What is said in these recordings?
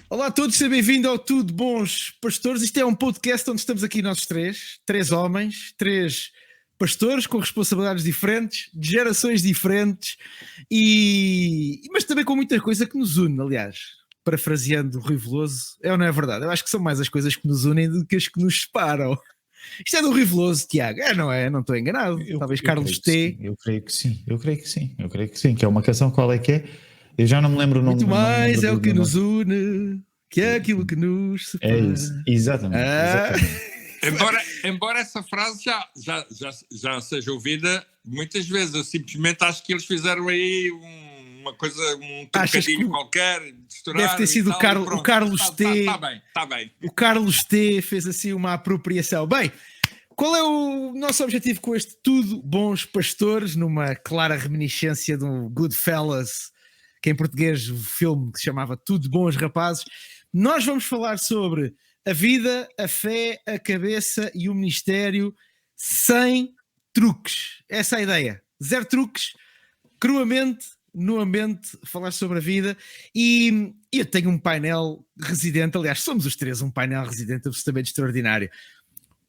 Olá a todos, sejam bem-vindos ao Tudo Bons Pastores. Isto é um podcast onde estamos aqui nós três homens, três pastores com responsabilidades diferentes, de gerações diferentes, mas também com muita coisa que nos une, aliás. Parafraseando o Rui Veloso, é ou não é verdade? Eu acho que são mais as coisas que nos unem do que as que nos separam. Isto é do Rui Veloso, Tiago. Não é? Não estou enganado. Talvez Carlos T. Eu creio que sim. Que é uma canção, qual é que é? Eu já não me lembro o nome. Muito mais é o que nos une que é aquilo que nos separa. É isso, exatamente. Embora essa frase já seja ouvida muitas vezes, eu simplesmente acho que eles fizeram aí uma coisa, um trocadilho qualquer. Deve ter sido o Carlos T. Está bem. O Carlos T fez assim uma apropriação. Bem, qual é o nosso objetivo com este Tudo Bons Pastores, numa clara reminiscência do Goodfellas, que em português o filme que se chamava Tudo Bons Rapazes? Nós vamos falar sobre a vida, a fé, a cabeça e o ministério sem truques. Essa é a ideia. Zero truques, cruamente, nuamente, falar sobre a vida. E eu tenho um painel residente, aliás, somos os três um painel residente absolutamente extraordinário.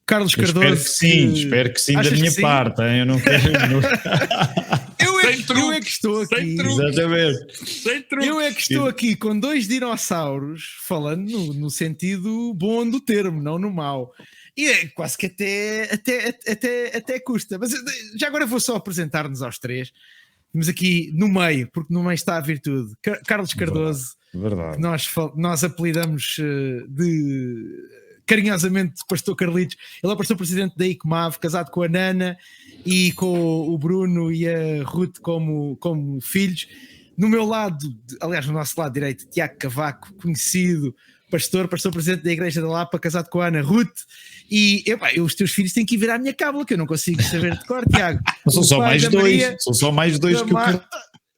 Carlos Cardoso. Espero que sim da minha parte. Hein? Eu não quero... Eu é que estou aqui. Exatamente. Eu é que estou aqui com dois dinossauros, falando no sentido bom do termo, não no mau. E é quase que até custa. Mas já agora vou só apresentar-nos aos três. Temos aqui no meio, porque no meio está a virtude, Carlos Cardoso, verdade. Que nós apelidamos carinhosamente Pastor Carlitos. Ele é o pastor-presidente da ICMAV, casado com a Nana e com o Bruno e a Ruth como filhos. No meu lado, aliás, no nosso lado direito, Tiago Cavaco, conhecido pastor-presidente da Igreja da Lapa, casado com a Ana Ruth. E os teus filhos têm que ir ver à minha cábula, que eu não consigo saber de cor, Tiago. São só mais dois que eu quero.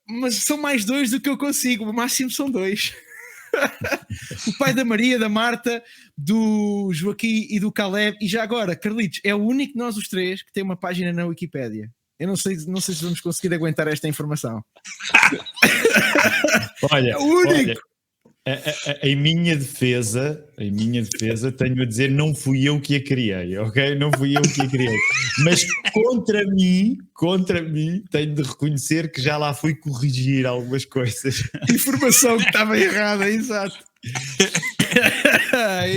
Mas são mais dois do que eu consigo, o máximo são dois. O pai da Maria, da Marta, do Joaquim e do Caleb. E já agora, Carlitos, é o único de nós os três que tem uma página na Wikipédia. Eu não sei se vamos conseguir aguentar esta informação. Olha, é o único. Olha, em minha defesa, tenho a dizer, não fui eu que a criei, ok? Não fui eu que a criei. Mas contra mim, tenho de reconhecer que já lá fui corrigir algumas coisas. Informação que estava errada, exato.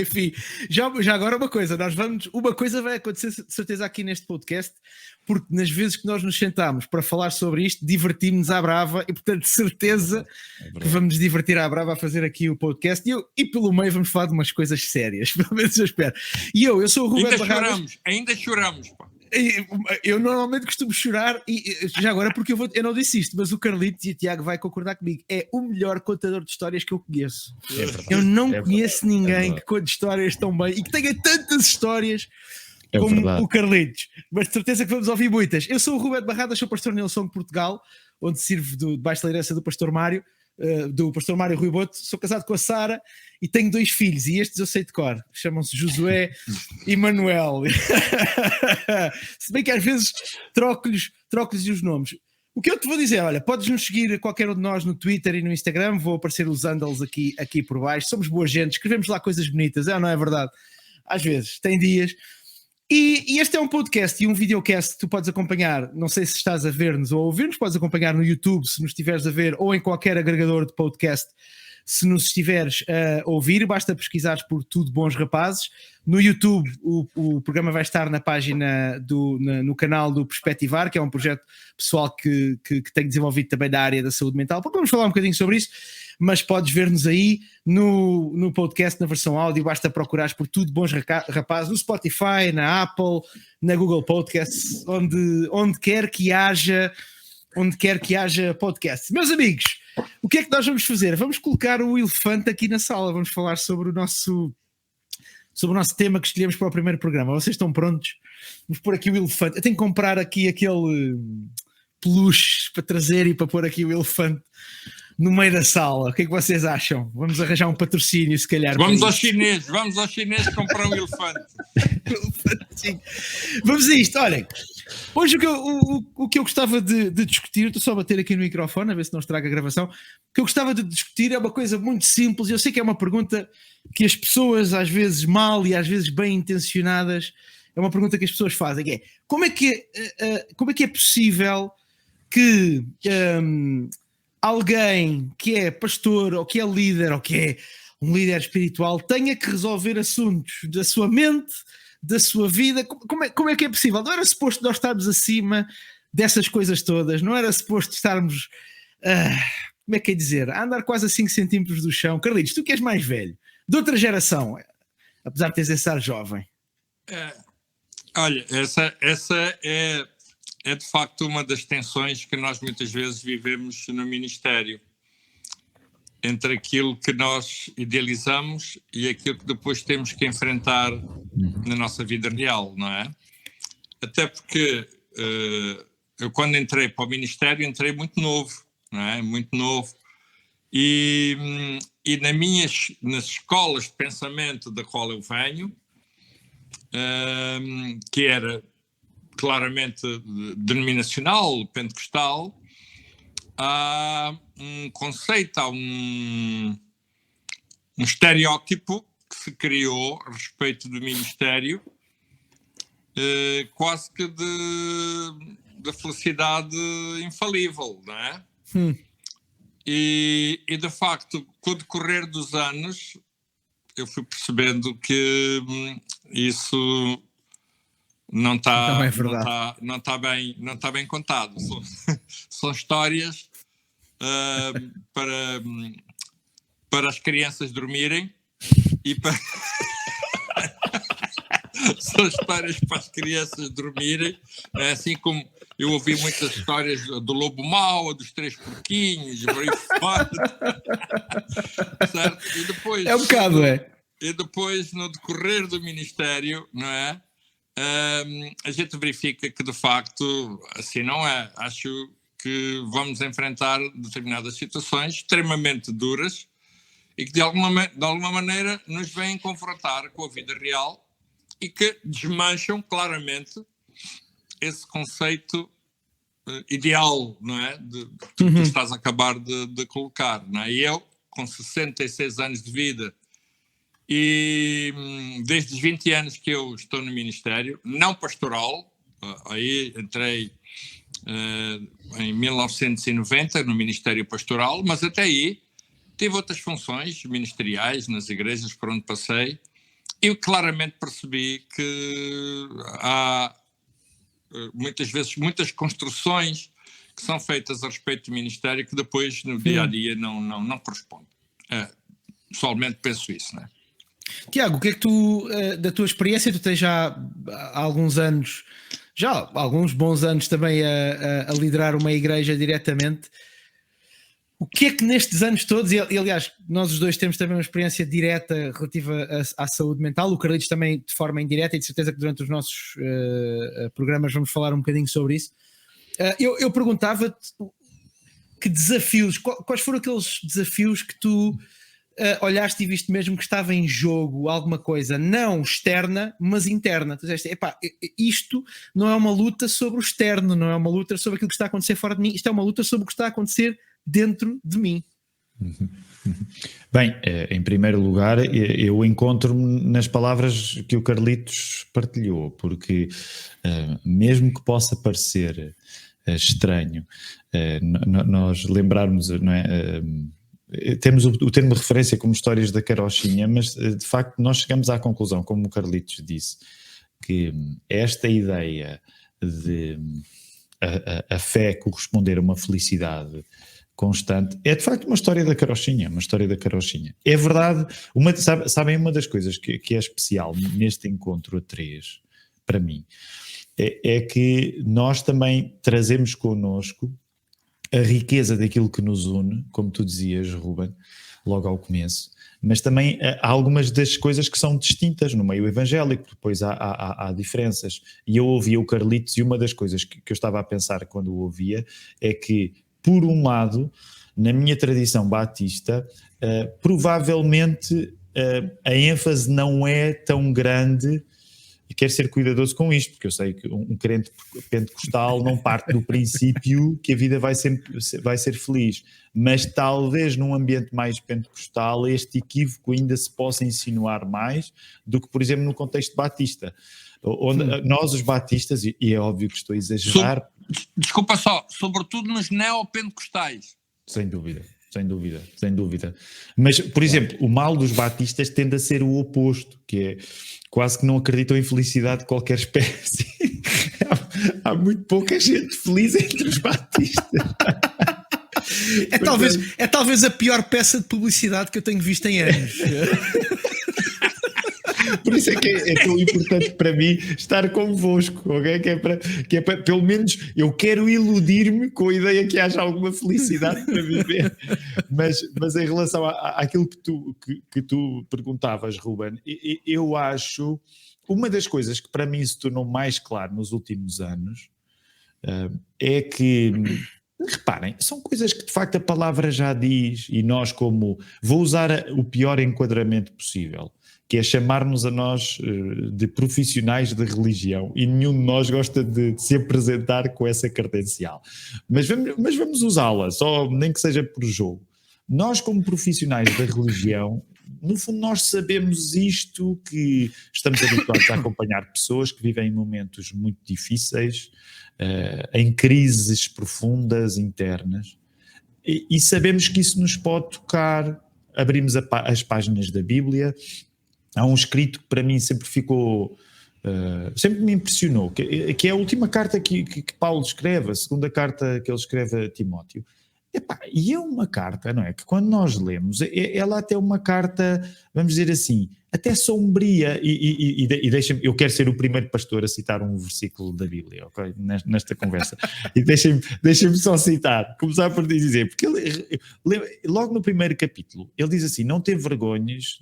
Enfim, já agora uma coisa vai acontecer de certeza aqui neste podcast, porque nas vezes que nós nos sentámos para falar sobre isto, divertimos-nos à brava e portanto de certeza que vamos nos divertir à brava a fazer aqui o podcast e pelo meio vamos falar de umas coisas sérias, pelo menos eu espero. E eu sou o Ruben Barradas. Ainda choramos, pá. Eu normalmente costumo chorar e já agora porque eu não disse isto, mas o Carlitos e o Tiago vai concordar comigo, é o melhor contador de histórias que eu conheço. Eu não conheço ninguém que conte histórias tão bem e que tenha tantas histórias como o Carlitos, mas de certeza que vamos ouvir muitas. Eu sou o Ruben Barradas, sou pastor na Hillsong Portugal, onde sirvo debaixo da liderança do pastor Mário Rui Boto. Sou casado com a Sara e tenho 2 filhos, e estes eu sei de cor, chamam-se Josué e Manuel. Se bem que às vezes troco-lhes os nomes. O que eu te vou dizer, olha, podes nos seguir a qualquer um de nós no Twitter e no Instagram, vou aparecer os handles aqui por baixo, somos boa gente, escrevemos lá coisas bonitas, não é verdade? Às vezes, tem dias. E este é um podcast e um videocast que tu podes acompanhar, não sei se estás a ver-nos ou a ouvir-nos, podes acompanhar no YouTube se nos estiveres a ver, ou em qualquer agregador de podcast se nos estiveres a ouvir, basta pesquisares por Tudo Bons Rapazes. No YouTube o programa vai estar na página no canal do Perspectivar, que é um projeto pessoal que tenho desenvolvido também da área da saúde mental. Vamos falar um bocadinho sobre isso, mas podes ver-nos aí no podcast, na versão áudio, basta procurares por Tudo Bons Rapazes, no Spotify, na Apple, na Google Podcasts, onde quer que haja podcast. Meus amigos, o que é que nós vamos fazer? Vamos colocar o elefante aqui na sala, vamos falar sobre o nosso tema que escolhemos para o primeiro programa. Vocês estão prontos? Vamos pôr aqui o elefante. Eu tenho que comprar aqui aquele peluche para trazer e para pôr aqui o elefante no meio da sala. O que é que vocês acham? Vamos arranjar um patrocínio, se calhar. Vamos aos chineses comprar um elefante. Vamos a isto, olhem. Hoje o que eu gostava de discutir, estou só a bater aqui no microfone, a ver se não estraga a gravação. O que eu gostava de discutir é uma coisa muito simples. Eu sei que é uma pergunta que as pessoas, às vezes mal e às vezes bem intencionadas, é uma pergunta que as pessoas fazem, que é como é que é possível que alguém que é pastor ou que é líder ou que é um líder espiritual tenha que resolver assuntos da sua mente, da sua vida? Como é que é possível? Não era suposto nós estarmos acima dessas coisas todas, não era suposto estarmos, como é que é dizer, a andar quase a 5 centímetros do chão. Carlitos, tu que és mais velho, de outra geração, apesar de teres esse ar jovem. Olha, essa é de facto uma das tensões que nós muitas vezes vivemos no ministério, entre aquilo que nós idealizamos e aquilo que depois temos que enfrentar na nossa vida real, não é? Até porque eu, quando entrei para o ministério, entrei muito novo, não é? Muito novo. E nas escolas de pensamento da qual eu venho, que era claramente denominacional, pentecostal, há um conceito, há um estereótipo que se criou a respeito do ministério, quase que da felicidade infalível, não é? E de facto, com o decorrer dos anos, eu fui percebendo que isso não está bem contado. São histórias para as crianças dormirem e para são histórias para as crianças dormirem, assim como eu ouvi muitas histórias do lobo mau, dos 3 porquinhos, certo? E depois, é um bocado, E depois, no decorrer do ministério, não é? A gente verifica que, de facto, assim não é. Acho que vamos enfrentar determinadas situações extremamente duras e que, de alguma maneira, nos vêm confrontar com a vida real e que desmancham claramente esse conceito ideal, não é? Que tu estás a acabar de colocar, não é? E eu, com 66 anos de vida, e desde os 20 anos que eu estou no ministério, não pastoral, aí entrei em 1990 no ministério pastoral, mas até aí tive outras funções ministeriais nas igrejas por onde passei, e claramente percebi que há muitas vezes muitas construções que são feitas a respeito do ministério que depois no dia a dia não correspondem. Pessoalmente penso isso, não é? Tiago, o que é que tu, da tua experiência, tu tens já há alguns anos, já há alguns bons anos também a liderar uma igreja diretamente. O que é que nestes anos todos, e aliás, nós os dois temos também uma experiência direta relativa à saúde mental, o Carlitos também de forma indireta, e de certeza que durante os nossos programas vamos falar um bocadinho sobre isso. Eu perguntava-te que desafios, quais foram aqueles desafios que tu olhaste e viste mesmo que estava em jogo alguma coisa não externa, mas interna. Tu disseste, isto não é uma luta sobre o externo, não é uma luta sobre aquilo que está a acontecer fora de mim, isto é uma luta sobre o que está a acontecer dentro de mim. Bem, em primeiro lugar, eu encontro-me nas palavras que o Carlitos partilhou, porque mesmo que possa parecer estranho, nós lembrarmos, não é? Temos o termo de referência como histórias da carochinha, mas de facto nós chegamos à conclusão, como o Carlitos disse, que esta ideia de a fé corresponder a uma felicidade constante é de facto uma história da carochinha, É verdade, sabem, uma das coisas que é especial neste encontro a 3, para mim, é que nós também trazemos connosco a riqueza daquilo que nos une, como tu dizias, Ruben, logo ao começo, mas também há algumas das coisas que são distintas no meio evangélico, depois há diferenças. E eu ouvia o Carlitos e uma das coisas que eu estava a pensar quando o ouvia é que, por um lado, na minha tradição batista, provavelmente a ênfase não é tão grande, quero ser cuidadoso com isto, porque eu sei que um crente pentecostal não parte do princípio que a vida vai ser feliz, mas talvez num ambiente mais pentecostal este equívoco ainda se possa insinuar mais do que, por exemplo, no contexto batista, onde nós os batistas, e é óbvio que estou a exagerar... Desculpa só, sobretudo nos neopentecostais. Sem dúvida. Mas, por exemplo, o mal dos batistas tende a ser o oposto, que é quase que não acreditam em felicidade de qualquer espécie. Há muito pouca gente feliz entre os batistas. É talvez a pior peça de publicidade que eu tenho visto em anos. Por isso é que é tão importante para mim estar convosco, ok? Que é para, pelo menos, eu quero iludir-me com a ideia que haja alguma felicidade para viver. Mas em relação àquilo que tu perguntavas, Ruben, eu acho, uma das coisas que para mim se tornou mais claro nos últimos anos é que... Reparem, são coisas que de facto a palavra já diz, e nós vou usar o pior enquadramento possível, que é chamar-nos a nós de profissionais de religião, e nenhum de nós gosta de se apresentar com essa credencial. Mas vamos usá-la, só nem que seja por jogo. Nós, como profissionais da religião, no fundo nós sabemos isto, que estamos habituados a acompanhar pessoas que vivem em momentos muito difíceis, em crises profundas internas, e sabemos que isso nos pode tocar. Abrimos as páginas da Bíblia. Há um escrito que para mim sempre ficou, sempre me impressionou, que é a última carta que Paulo escreve, a segunda carta que ele escreve a Timóteo. E é uma carta, não é? Que quando nós lemos, ela até é uma carta, vamos dizer assim, até sombria, e deixem-me, eu quero ser o primeiro pastor a citar um versículo da Bíblia, ok? Nesta conversa. E deixem-me só citar, começar por dizer, porque ele, logo no primeiro capítulo, ele diz assim: não te envergonhes,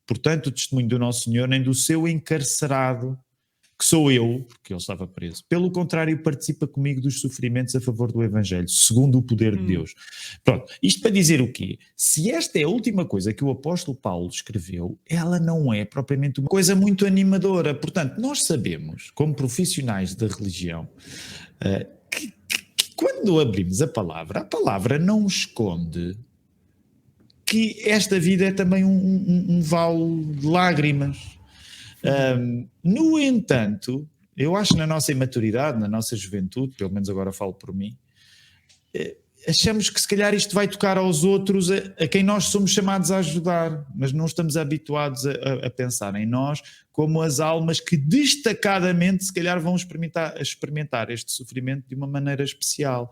portanto, o testemunho do nosso Senhor, nem do seu encarcerado, que sou eu, porque ele estava preso. Pelo contrário, participa comigo dos sofrimentos a favor do Evangelho, segundo o poder de Deus. Pronto, isto para dizer o quê? Se esta é a última coisa que o apóstolo Paulo escreveu, ela não é propriamente uma coisa muito animadora. Portanto, nós sabemos, como profissionais da religião, que quando abrimos a palavra não esconde que esta vida é também um vale de lágrimas. No entanto, eu acho que na nossa imaturidade, na nossa juventude, pelo menos agora falo por mim, achamos que se calhar isto vai tocar aos outros, a quem nós somos chamados a ajudar, mas não estamos habituados a pensar em nós como as almas que destacadamente se calhar vão experimentar este sofrimento de uma maneira especial.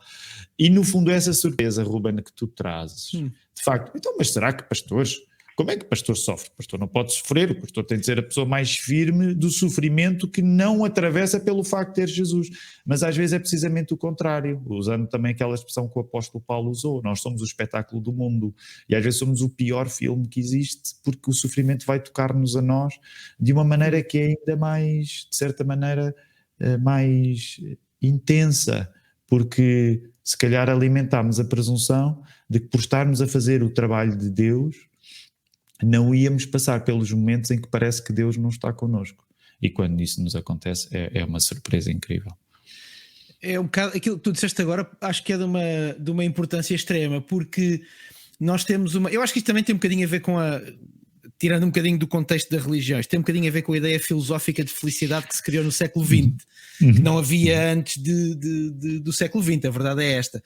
E no fundo essa surpresa, Ruben, que tu trazes, de facto, então, mas será que pastores... Como é que o pastor sofre? O pastor não pode sofrer, o pastor tem de ser a pessoa mais firme do sofrimento que não atravessa pelo facto de ter Jesus. Mas às vezes é precisamente o contrário, usando também aquela expressão que o apóstolo Paulo usou: nós somos o espetáculo do mundo, e às vezes somos o pior filme que existe, porque o sofrimento vai tocar-nos a nós de uma maneira que é ainda mais, de certa maneira, mais intensa, porque se calhar alimentámos a presunção de que por estarmos a fazer o trabalho de Deus, não íamos passar pelos momentos em que parece que Deus não está connosco. E quando isso nos acontece, é uma surpresa incrível. É um bocado aquilo que tu disseste agora, acho que é de uma importância extrema, porque nós temos eu acho que isto também tem um bocadinho a ver com tirando um bocadinho do contexto da religião, isto tem um bocadinho a ver com a ideia filosófica de felicidade que se criou no século XX, que não havia antes do século XX, a verdade é esta.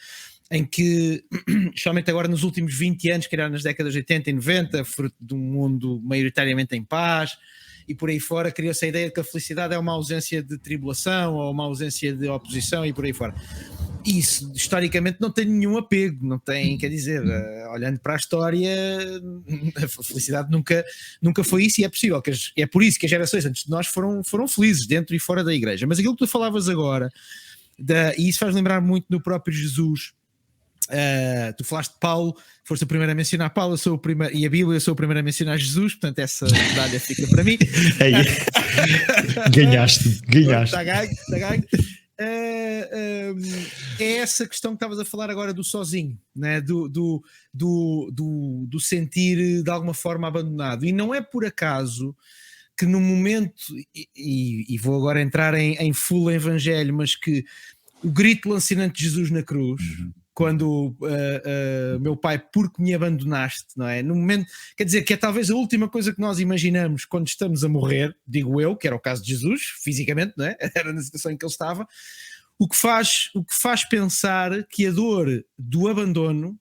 Em que, especialmente agora nos últimos 20 anos, que era nas décadas de 80 e 90, fruto de um mundo maioritariamente em paz, e por aí fora, criou-se a ideia de que a felicidade é uma ausência de tribulação, ou uma ausência de oposição, e por aí fora. Isso, historicamente, não tem nenhum apego, não tem, quer dizer, olhando para a história, a felicidade nunca foi isso, e é possível, é por isso que as gerações antes de nós foram felizes, dentro e fora da igreja. Mas aquilo que tu falavas agora, e isso faz lembrar muito do próprio Jesus. Tu falaste de Paulo, foste o primeiro a mencionar Paulo, eu sou o primeiro, e a Bíblia, eu sou o primeiro a mencionar Jesus, portanto essa medalha fica para mim. Ganhaste. Está ganho. É essa questão que estavas a falar agora do sozinho, né? do sentir de alguma forma abandonado, e não é por acaso que no momento, e vou agora entrar em full evangelho, mas que o grito lancinante de Jesus na cruz, quando meu pai, porque me abandonaste, não é? No momento, quer dizer, que é talvez a última coisa que nós imaginamos quando estamos a morrer, digo eu, que era o caso de Jesus, fisicamente, não é? Era na situação em que ele estava, o que faz pensar que a dor do abandono,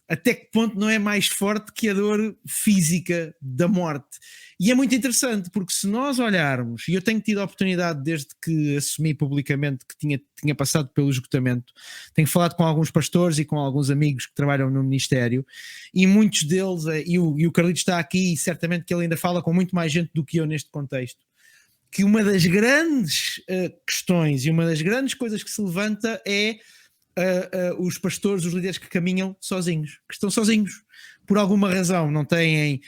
até que ponto não é mais forte que a dor física da morte. E é muito interessante, porque se nós olharmos, e eu tenho tido a oportunidade desde que assumi publicamente que tinha passado pelo esgotamento, tenho falado com alguns pastores e com alguns amigos que trabalham no ministério, e muitos deles, e o Carlitos está aqui, e certamente que ele ainda fala com muito mais gente do que eu neste contexto, que uma das grandes questões e uma das grandes coisas que se levanta é os pastores, os líderes que caminham sozinhos, que estão sozinhos, por alguma razão, não têm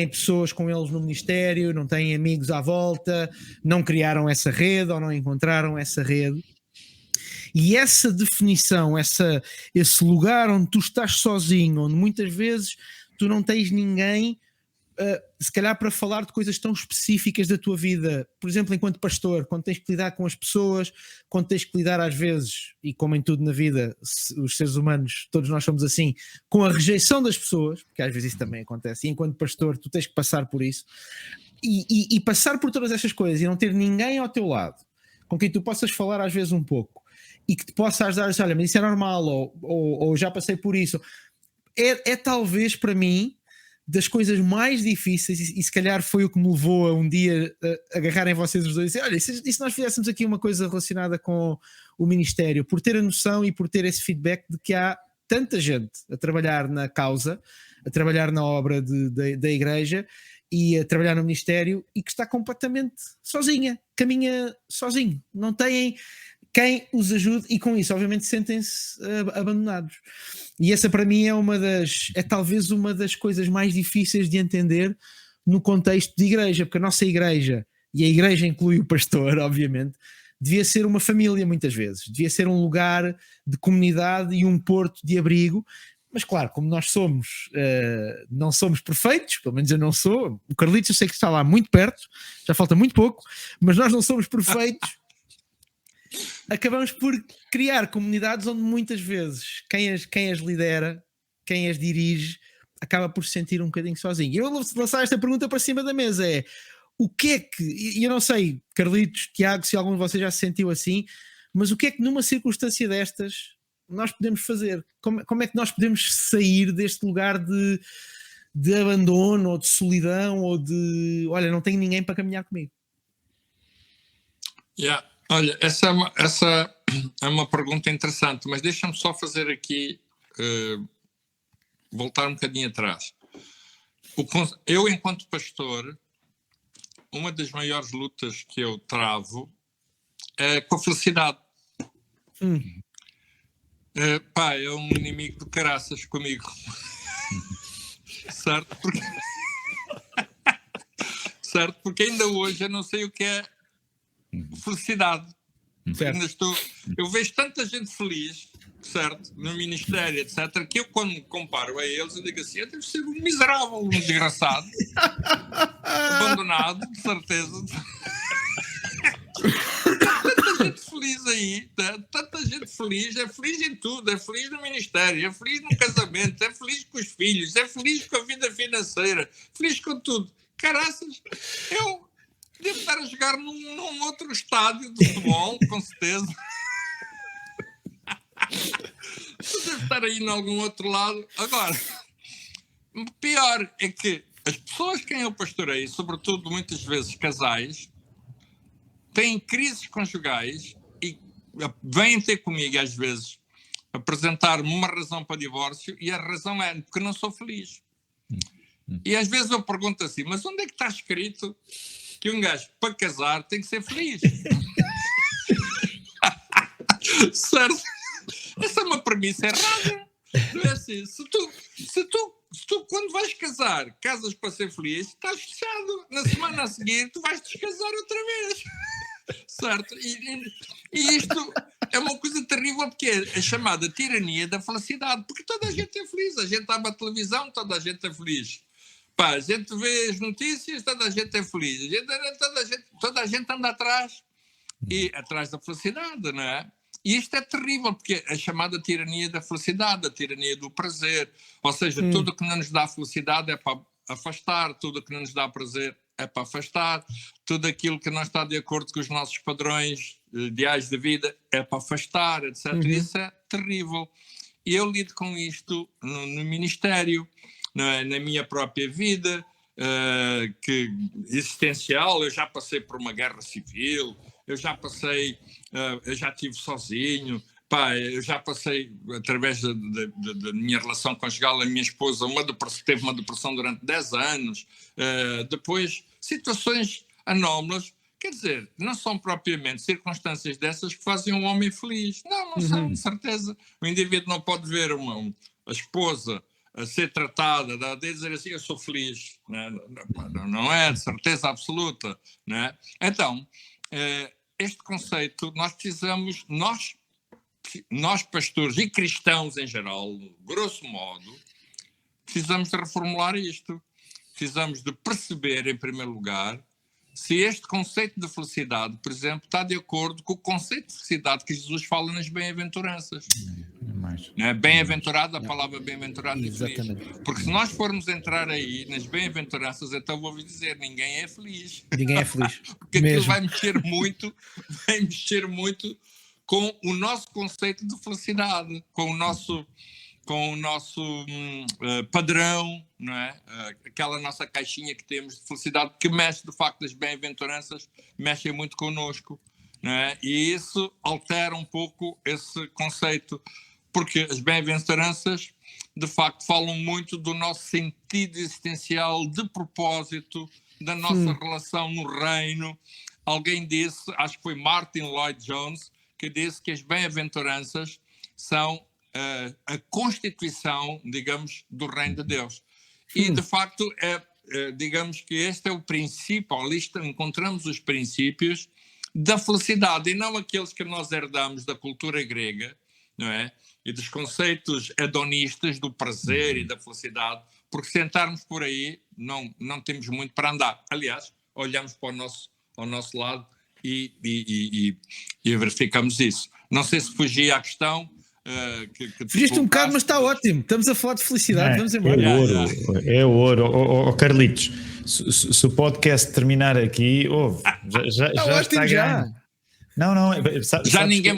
pessoas com eles no ministério, não têm amigos à volta, não criaram essa rede ou não encontraram essa rede. E essa definição, esse lugar onde tu estás sozinho, onde muitas vezes tu não tens ninguém, se calhar para falar de coisas tão específicas da tua vida, por exemplo, enquanto pastor, quando tens que lidar com as pessoas, quando tens que lidar às vezes, e como em tudo na vida, os seres humanos, todos nós somos assim, com a rejeição das pessoas, porque às vezes isso também acontece, e enquanto pastor tu tens que passar por isso, e passar por todas estas coisas e não ter ninguém ao teu lado, com quem tu possas falar às vezes um pouco, e que te possa ajudar a dizer, olha, mas isso é normal, ou já passei por isso, é talvez para mim das coisas mais difíceis, e se calhar foi o que me levou a um dia agarrarem vocês os dois e dizer, olha, e se nós fizéssemos aqui uma coisa relacionada com o ministério, por ter a noção e por ter esse feedback de que há tanta gente a trabalhar na causa, a trabalhar na obra da igreja e a trabalhar no ministério e que está completamente sozinha, caminha sozinho, não têm quem os ajude, e com isso obviamente sentem-se abandonados. E essa para mim é talvez uma das coisas mais difíceis de entender no contexto de igreja, porque a nossa igreja, e a igreja inclui o pastor obviamente, devia ser uma família muitas vezes, devia ser um lugar de comunidade e um porto de abrigo, mas claro, como nós não somos perfeitos, pelo menos eu não sou, o Carlitos eu sei que está lá muito perto, já falta muito pouco, mas nós não somos perfeitos. Acabamos por criar comunidades onde muitas vezes quem as lidera, quem as dirige, acaba por se sentir um bocadinho sozinho. E eu vou lançar esta pergunta para cima da mesa, o que é que, e eu não sei, Carlitos, Tiago, se algum de vocês já se sentiu assim, mas o que é que numa circunstância destas nós podemos fazer? Como é que nós podemos sair deste lugar de abandono, ou de solidão, ou de, olha, não tenho ninguém para caminhar comigo? Yeah. Olha, essa é uma pergunta interessante, mas deixa-me só fazer aqui, voltar um bocadinho atrás. Eu, enquanto pastor, uma das maiores lutas que eu travo é com a felicidade. É um inimigo de caraças comigo. Certo? Certo? Porque ainda hoje eu não sei o que é felicidade. Eu vejo tanta gente feliz, certo, no ministério, etc., que eu, quando me comparo a eles, eu digo assim, eu devo ser um miserável, um desgraçado, abandonado, de certeza. Tanta gente feliz aí, tanta gente feliz, é feliz em tudo, é feliz no ministério, é feliz no casamento, é feliz com os filhos, é feliz com a vida financeira, feliz com tudo. Caraças, eu devo estar a jogar num outro estádio de futebol, com certeza. Devo estar aí em algum outro lado. Agora, o pior é que as pessoas que eu pastorei, sobretudo muitas vezes casais, têm crises conjugais e vêm ter comigo às vezes apresentar-me uma razão para divórcio, e a razão é porque não sou feliz. E às vezes eu pergunto assim, mas onde é que está escrito que um gajo, para casar, tem que ser feliz? Certo? Essa é uma premissa errada. Não é assim. Se tu, quando vais casar, casas para ser feliz, estás fechado. Na semana a seguir, tu vais descasar outra vez. Certo? E isto é uma coisa terrível, porque é a chamada tirania da felicidade. Porque toda a gente é feliz. A gente abre a televisão, toda a gente é feliz. Pá, a gente vê as notícias, toda a gente é feliz, toda a gente anda atrás da felicidade, não é? E isto é terrível, porque é a chamada tirania da felicidade, a tirania do prazer. Ou seja, tudo que não nos dá felicidade é para afastar, tudo que não nos dá prazer é para afastar, tudo aquilo que não está de acordo com os nossos padrões ideais de vida é para afastar, etc. Isso é terrível. E eu lido com isto no ministério, na minha própria vida, que existencial. Eu já passei por uma guerra civil, eu já estive sozinho, pá, eu já passei, através da minha relação conjugal, a minha esposa teve uma depressão durante 10 anos, depois situações anómalas. Quer dizer, não são propriamente circunstâncias dessas que fazem um homem feliz. Não são, de certeza. O indivíduo não pode ver a esposa a ser tratada, a dizer assim, eu sou feliz. Não é, de certeza absoluta. Não é? Então, este conceito, nós precisamos, nós pastores e cristãos em geral, grosso modo, precisamos de reformular isto. Precisamos de perceber, em primeiro lugar, se este conceito de felicidade, por exemplo, está de acordo com o conceito de felicidade que Jesus fala nas bem-aventuranças. Bem-aventurado, a palavra bem-aventurado e feliz. Porque se nós formos entrar aí nas bem-aventuranças, então vou-vos dizer, ninguém é feliz. Ninguém é feliz. Porque aquilo vai mexer muito com o nosso conceito de felicidade, com o nosso padrão, não é? Aquela nossa caixinha que temos de felicidade, que mexe, de facto, as bem-aventuranças mexem muito connosco, não é? E isso altera um pouco esse conceito, porque as bem-aventuranças, de facto, falam muito do nosso sentido existencial, de propósito, da nossa relação no reino. Alguém disse, acho que foi Martin Lloyd-Jones, que disse que as bem-aventuranças são a constituição, digamos, do reino de Deus. E, de facto, digamos que este é o princípio, a lista, encontramos os princípios da felicidade, e não aqueles que nós herdamos da cultura grega, não é? E dos conceitos hedonistas do prazer e da felicidade, porque se entrarmos por aí, não temos muito para andar. Aliás, olhamos para ao nosso lado e verificamos isso. Não sei se fugi à questão. Fugiste um bocado, mas está ótimo. Estamos a falar de felicidade, vamos embora. É ouro. Carlitos, se o podcast terminar aqui, já está ganho. Não. Já ninguém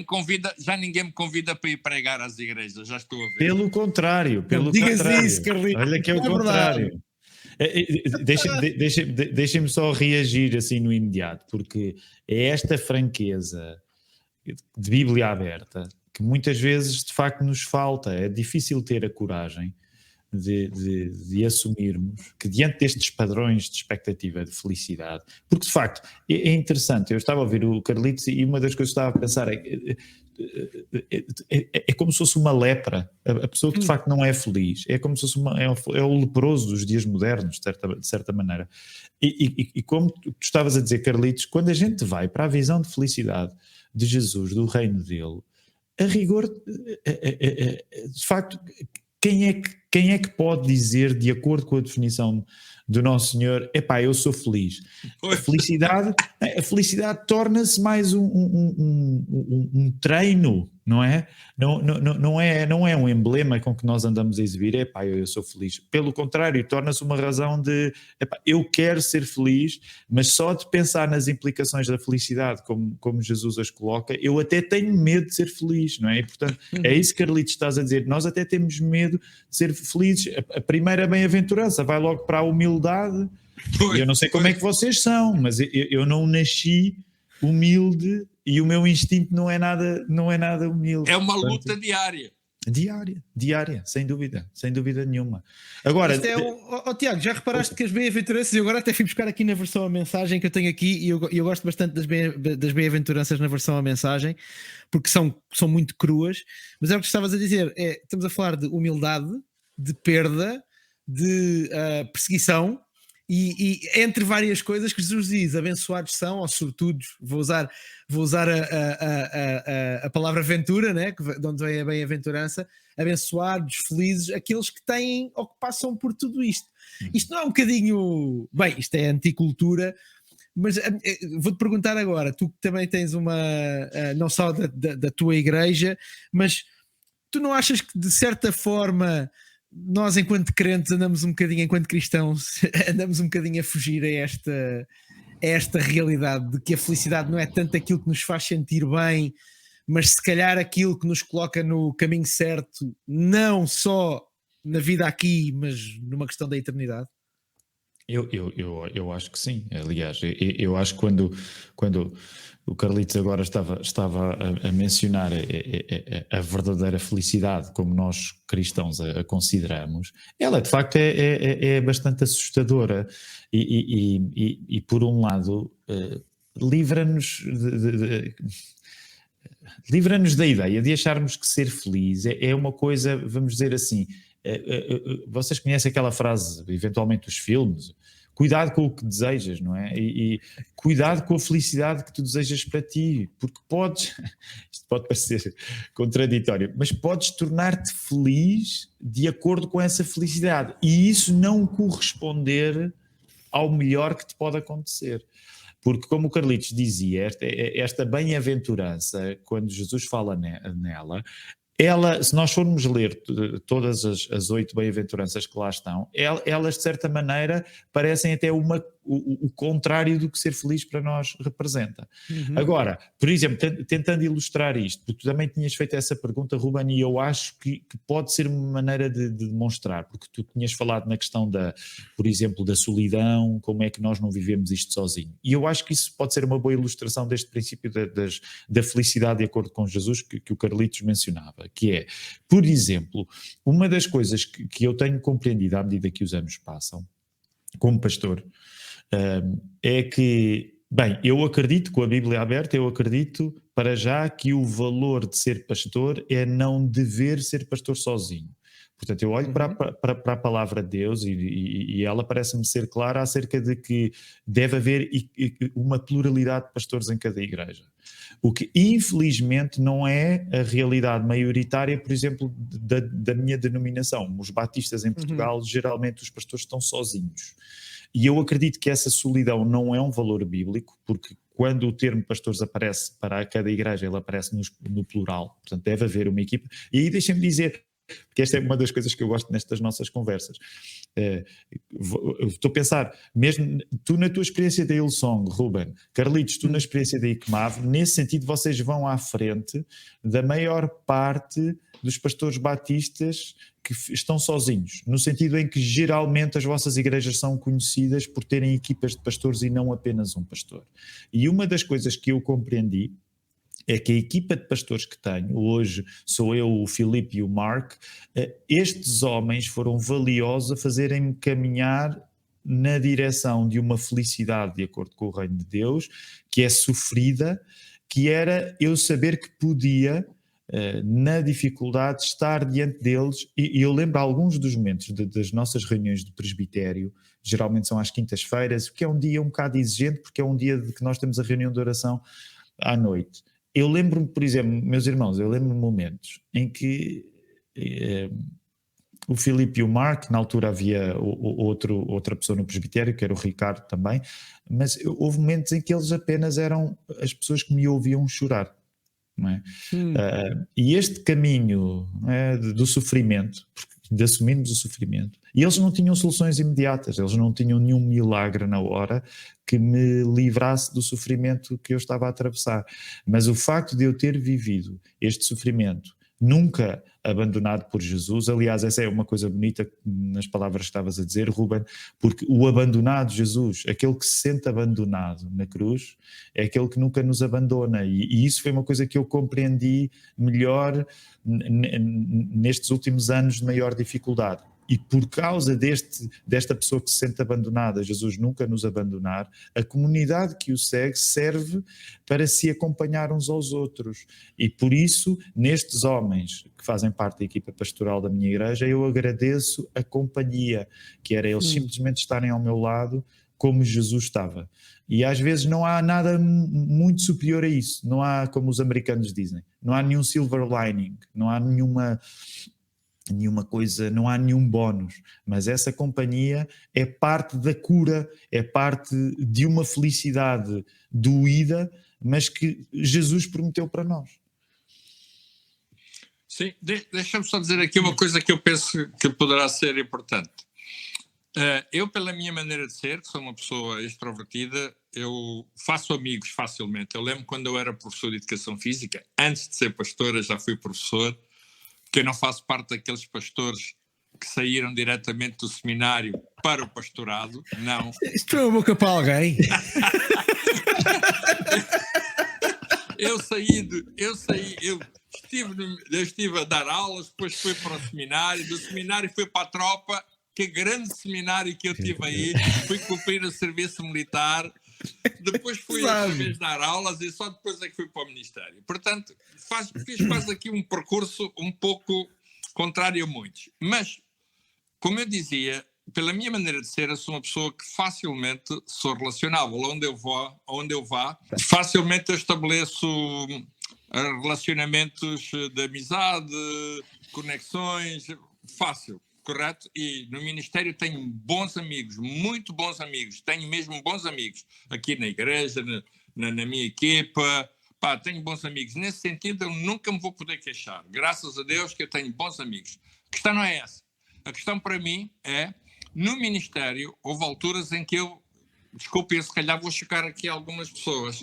me convida para ir pregar às igrejas, já estou a ver. Pelo contrário. Digas isso, Carlitos. Olha que é o contrário. Deixem-me só reagir assim no imediato, porque é esta franqueza de Bíblia aberta que muitas vezes de facto nos falta. É difícil ter a coragem de assumirmos que diante destes padrões de expectativa de felicidade, porque de facto é interessante. Eu estava a ouvir o Carlitos e uma das coisas que eu estava a pensar é como se fosse uma lepra. A pessoa que de facto não é feliz é como se fosse é o leproso dos dias modernos, de certa maneira. E como tu estavas a dizer, Carlitos, quando a gente vai para a visão de felicidade de Jesus, do reino dele, a rigor, de facto, quem é que pode dizer, de acordo com a definição do Nosso Senhor, epá, eu sou feliz? A felicidade torna-se mais um treino, não é? Não é um emblema com que nós andamos a exibir, epá, eu sou feliz. Pelo contrário, torna-se uma razão de, epá, eu quero ser feliz, mas só de pensar nas implicações da felicidade, como Jesus as coloca, eu até tenho medo de ser feliz, não é? E, portanto, é isso, Carlitos, estás a dizer. Nós até temos medo de ser felizes. A primeira bem-aventurança vai logo para a humildade. Eu não sei como é que vocês são, mas eu não nasci humilde e o meu instinto não é nada humilde. É uma luta diária, sem dúvida nenhuma. Agora, Tiago, já reparaste que as bem-aventuranças, eu agora até fui buscar aqui na versão a mensagem que eu tenho aqui, e eu gosto bastante das bem-aventuranças na versão a mensagem, porque são muito cruas, mas é o que estavas a dizer, estamos a falar de humildade, de perda, de perseguição, e entre várias coisas que Jesus diz, abençoados são, ou sortudos, vou usar a palavra ventura, né, de onde vem a bem-aventurança, abençoados, felizes, aqueles que têm ou que passam por tudo isto. Isto não é um bocadinho... Bem, isto é anticultura, mas vou-te perguntar agora, tu que também tens uma... não só da tua igreja, mas tu não achas que de certa forma nós enquanto crentes andamos um bocadinho, enquanto cristãos, andamos um bocadinho a fugir a esta realidade de que a felicidade não é tanto aquilo que nos faz sentir bem, mas se calhar aquilo que nos coloca no caminho certo, não só na vida aqui, mas numa questão da eternidade? Eu acho que sim. Aliás, eu acho que quando o Carlitos agora estava a mencionar a verdadeira felicidade como nós cristãos a consideramos, ela de facto é bastante assustadora e por um lado livra-nos livra-nos da ideia de acharmos que ser feliz é uma coisa, vamos dizer assim, vocês conhecem aquela frase, eventualmente dos filmes, cuidado com o que desejas, não é? E cuidado com a felicidade que tu desejas para ti, porque isto pode parecer contraditório, mas podes tornar-te feliz de acordo com essa felicidade e isso não corresponder ao melhor que te pode acontecer. Porque, como o Carlitos dizia, esta bem-aventurança, quando Jesus fala nela, ela, se nós formos ler todas as 8 bem-aventuranças que lá estão, elas de certa maneira parecem até o contrário do que ser feliz para nós representa. Agora, por exemplo, tentando ilustrar isto, porque tu também tinhas feito essa pergunta, Ruben, e eu acho que pode ser uma maneira de demonstrar, porque tu tinhas falado na questão por exemplo, da solidão, como é que nós não vivemos isto sozinho. E eu acho que isso pode ser uma boa ilustração deste princípio da felicidade de acordo com Jesus que o Carlitos mencionava, que é, por exemplo, uma das coisas que eu tenho compreendido à medida que os anos passam, como pastor, é que, bem, eu acredito, com a Bíblia aberta, eu acredito para já que o valor de ser pastor é não dever ser pastor sozinho. Portanto, eu olho para a palavra de Deus e ela parece-me ser clara acerca de que deve haver uma pluralidade de pastores em cada igreja. O que, infelizmente, não é a realidade maioritária, por exemplo, da minha denominação. Os batistas em Portugal, geralmente os pastores estão sozinhos. E eu acredito que essa solidão não é um valor bíblico, porque quando o termo pastores aparece para cada igreja, ele aparece no plural. Portanto, deve haver uma equipa. E aí deixem-me dizer, porque esta é uma das coisas que eu gosto nestas nossas conversas. Estou a pensar, mesmo tu na tua experiência da Hillsong, Ruben, Carlitos, tu na experiência da ICMAV, nesse sentido vocês vão à frente da maior parte dos pastores batistas que estão sozinhos, no sentido em que geralmente as vossas igrejas são conhecidas por terem equipas de pastores e não apenas um pastor. E uma das coisas que eu compreendi é que a equipa de pastores que tenho, hoje sou eu, o Filipe e o Mark, estes homens foram valiosos a fazerem-me caminhar na direção de uma felicidade de acordo com o reino de Deus, que é sofrida, que era eu saber que podia, na dificuldade, estar diante deles, e eu lembro alguns dos momentos das nossas reuniões de presbitério, geralmente são às quintas-feiras, que é um dia um bocado exigente, porque é um dia de que nós temos a reunião de oração à noite. Eu lembro-me, por exemplo, meus irmãos, eu lembro-me de momentos em que o Filipe e o Mark, na altura havia outra pessoa no presbitério, que era o Ricardo também, mas houve momentos em que eles apenas eram as pessoas que me ouviam chorar. Não é? E este caminho, não é, do sofrimento, de assumirmos o sofrimento, e eles não tinham soluções imediatas, eles não tinham nenhum milagre na hora que me livrasse do sofrimento que eu estava a atravessar, mas o facto de eu ter vivido este sofrimento, nunca abandonado por Jesus, aliás, essa é uma coisa bonita nas palavras que estavas a dizer, Ruben, porque o abandonado Jesus, aquele que se sente abandonado na cruz, é aquele que nunca nos abandona, e isso foi uma coisa que eu compreendi melhor nestes últimos anos de maior dificuldade. E por causa desta pessoa que se sente abandonada, Jesus nunca nos abandonar, a comunidade que o segue serve para se acompanhar uns aos outros. E por isso, nestes homens que fazem parte da equipa pastoral da minha igreja, eu agradeço a companhia, que era eles simplesmente estarem ao meu lado como Jesus estava. E às vezes não há nada muito superior a isso. Não há, como os americanos dizem, não há nenhum silver lining, não há nenhuma nenhuma coisa, não há nenhum bónus, mas essa companhia é parte da cura, é parte de uma felicidade doída, mas que Jesus prometeu para nós. Sim, deixa-me só dizer aqui uma coisa que eu penso que poderá ser importante. Eu, pela minha maneira de ser, que sou uma pessoa extrovertida, eu faço amigos facilmente. Eu lembro quando eu era professor de Educação Física, antes de ser pastor, eu já fui professor, que eu não faço parte daqueles pastores que saíram diretamente do seminário para o pastorado, não. Isto é uma boca para alguém. Eu estive a dar aulas, depois fui para o seminário, do seminário fui para a tropa, que grande seminário que eu tive aí, fui cumprir o serviço militar, depois fui outra vez dar aulas e só depois é que fui para o ministério. Portanto, fiz quase aqui um percurso um pouco contrário a muitos. Mas, como eu dizia, pela minha maneira de ser, eu sou uma pessoa que facilmente sou relacionável. Onde eu vá, facilmente eu estabeleço relacionamentos de amizade, conexões, fácil, correto? E no ministério tenho bons amigos, muito bons amigos, tenho mesmo bons amigos aqui na igreja, na minha equipa, tenho bons amigos. Nesse sentido, eu nunca me vou poder queixar. Graças a Deus que eu tenho bons amigos. A questão não é essa. A questão para mim é, no ministério, houve alturas em que eu, desculpe, se calhar vou chocar aqui algumas pessoas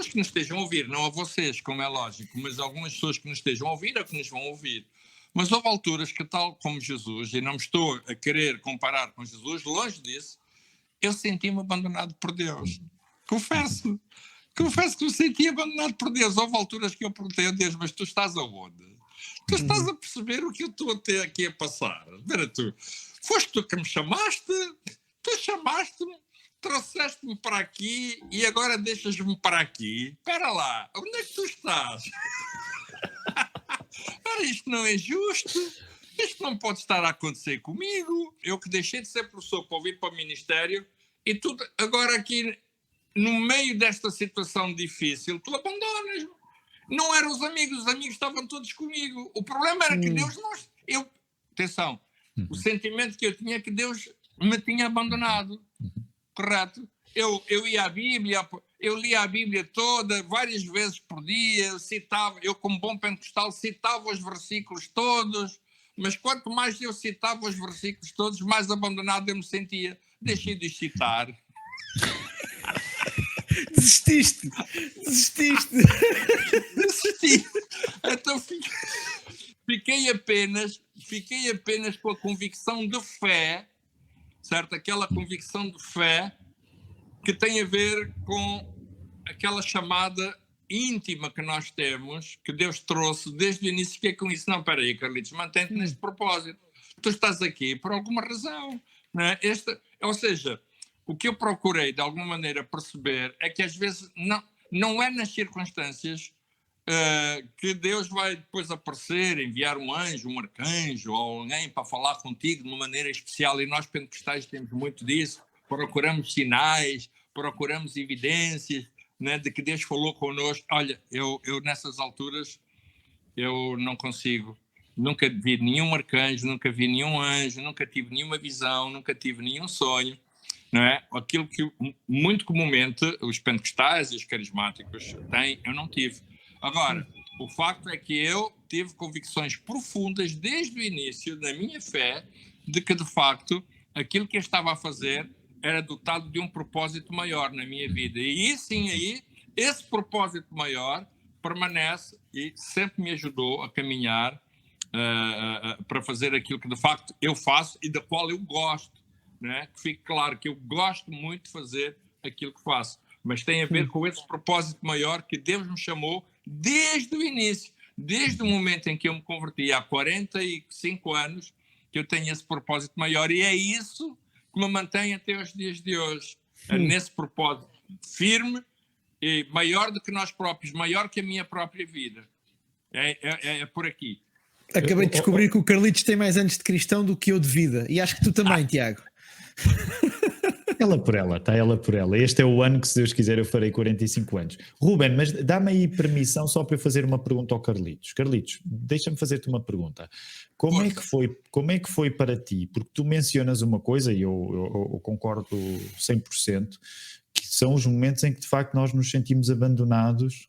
que nos estejam a ouvir, não a vocês, como é lógico, mas algumas pessoas que nos estejam a ouvir ou que nos vão ouvir. Mas houve alturas que, tal como Jesus, e não me estou a querer comparar com Jesus, longe disso, eu senti-me abandonado por Deus. Confesso que me senti abandonado por Deus. Houve alturas que eu perguntei a Deus, mas tu estás aonde? Tu estás a perceber o que eu estou até aqui a passar? Espera tu. Foste tu que me chamaste? Tu chamaste-me, trouxeste-me para aqui e agora deixas-me para aqui? Espera lá, onde é que tu estás? Ora, isto não é justo. Isto não pode estar a acontecer comigo. Eu que deixei de ser professor para vir para o ministério e tu agora aqui, no meio desta situação difícil, tu abandonas-me. Não eram os amigos estavam todos comigo. O problema era que Deus não... Atenção, o sentimento que eu tinha é que Deus me tinha abandonado. Correto? Eu ia à Bíblia, eu lia a Bíblia toda, várias vezes por dia, eu como bom pentecostal citava os versículos todos, mas quanto mais eu citava os versículos todos, mais abandonado eu me sentia. Deixei de citar. Desististe. Então fiquei apenas com a convicção de fé, certo? Aquela convicção de fé que tem a ver com aquela chamada íntima que nós temos, que Deus trouxe desde o início. Fiquei com isso. Não, espera aí, Carlitos, mantém-te neste propósito. Tu estás aqui por alguma razão. Não é? Ou seja, o que eu procurei, de alguma maneira, perceber é que às vezes não é nas circunstâncias que Deus vai depois aparecer, enviar um anjo, um arcanjo ou alguém para falar contigo de uma maneira especial, e nós pentecostais temos muito disso. Procuramos sinais, procuramos evidências, né, de que Deus falou connosco. Olha, eu nessas alturas, eu não consigo. Nunca vi nenhum arcanjo, nunca vi nenhum anjo, nunca tive nenhuma visão, nunca tive nenhum sonho. Não é? Aquilo que muito comumente os pentecostais e os carismáticos têm, eu não tive. Agora, o facto é que eu tive convicções profundas desde o início da minha fé de que, de facto, aquilo que eu estava a fazer era dotado de um propósito maior na minha vida. E sim, esse propósito maior permanece e sempre me ajudou a caminhar para fazer aquilo que, de facto, eu faço e da qual eu gosto. Né? Que fique claro que eu gosto muito de fazer aquilo que faço, mas tem a ver com esse propósito maior que Deus me chamou desde o início, desde o momento em que eu me converti há 45 anos, que eu tenho esse propósito maior, e é isso que me mantém até os dias de hoje, nesse propósito firme e maior do que nós próprios, maior que a minha própria vida. É por aqui. Acabei de descobrir que o Carlitos tem mais anos de cristão do que eu de vida, e acho que tu também, Tiago. está ela por ela. Este é o ano que, se Deus quiser, eu farei 45 anos. Ruben, mas dá-me aí permissão só para eu fazer uma pergunta ao Carlitos. Carlitos, deixa-me fazer-te uma pergunta. Como é que foi para ti? Porque tu mencionas uma coisa, e eu concordo 100%, que são os momentos em que de facto nós nos sentimos abandonados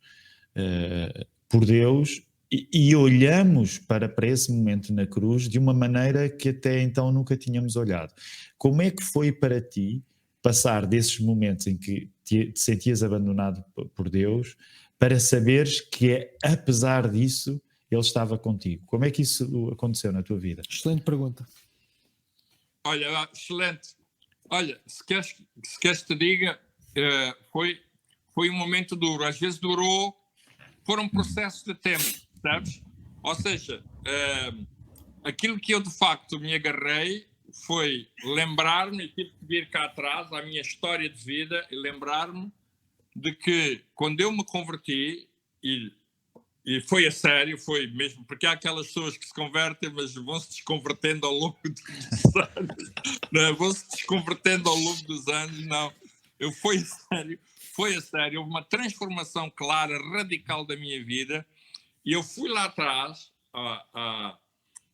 por Deus e olhamos para esse momento na cruz de uma maneira que até então nunca tínhamos olhado. Como é que foi para ti passar desses momentos em que te sentias abandonado por Deus para saberes que, apesar disso, Ele estava contigo? Como é que isso aconteceu na tua vida? Excelente pergunta. Olha, excelente. Olha, se queres te diga, foi um momento duro. Às vezes foram processos de tempo, sabes? Ou seja, aquilo que eu de facto me agarrei foi lembrar-me, e tive que vir cá atrás à minha história de vida e lembrar-me de que quando eu me converti, e foi a sério, foi mesmo, porque há aquelas pessoas que se convertem, mas vão-se desconvertendo ao longo dos anos. Não, vão-se desconvertendo ao longo dos anos, não. Foi a sério. Houve uma transformação clara, radical da minha vida. E eu fui lá atrás,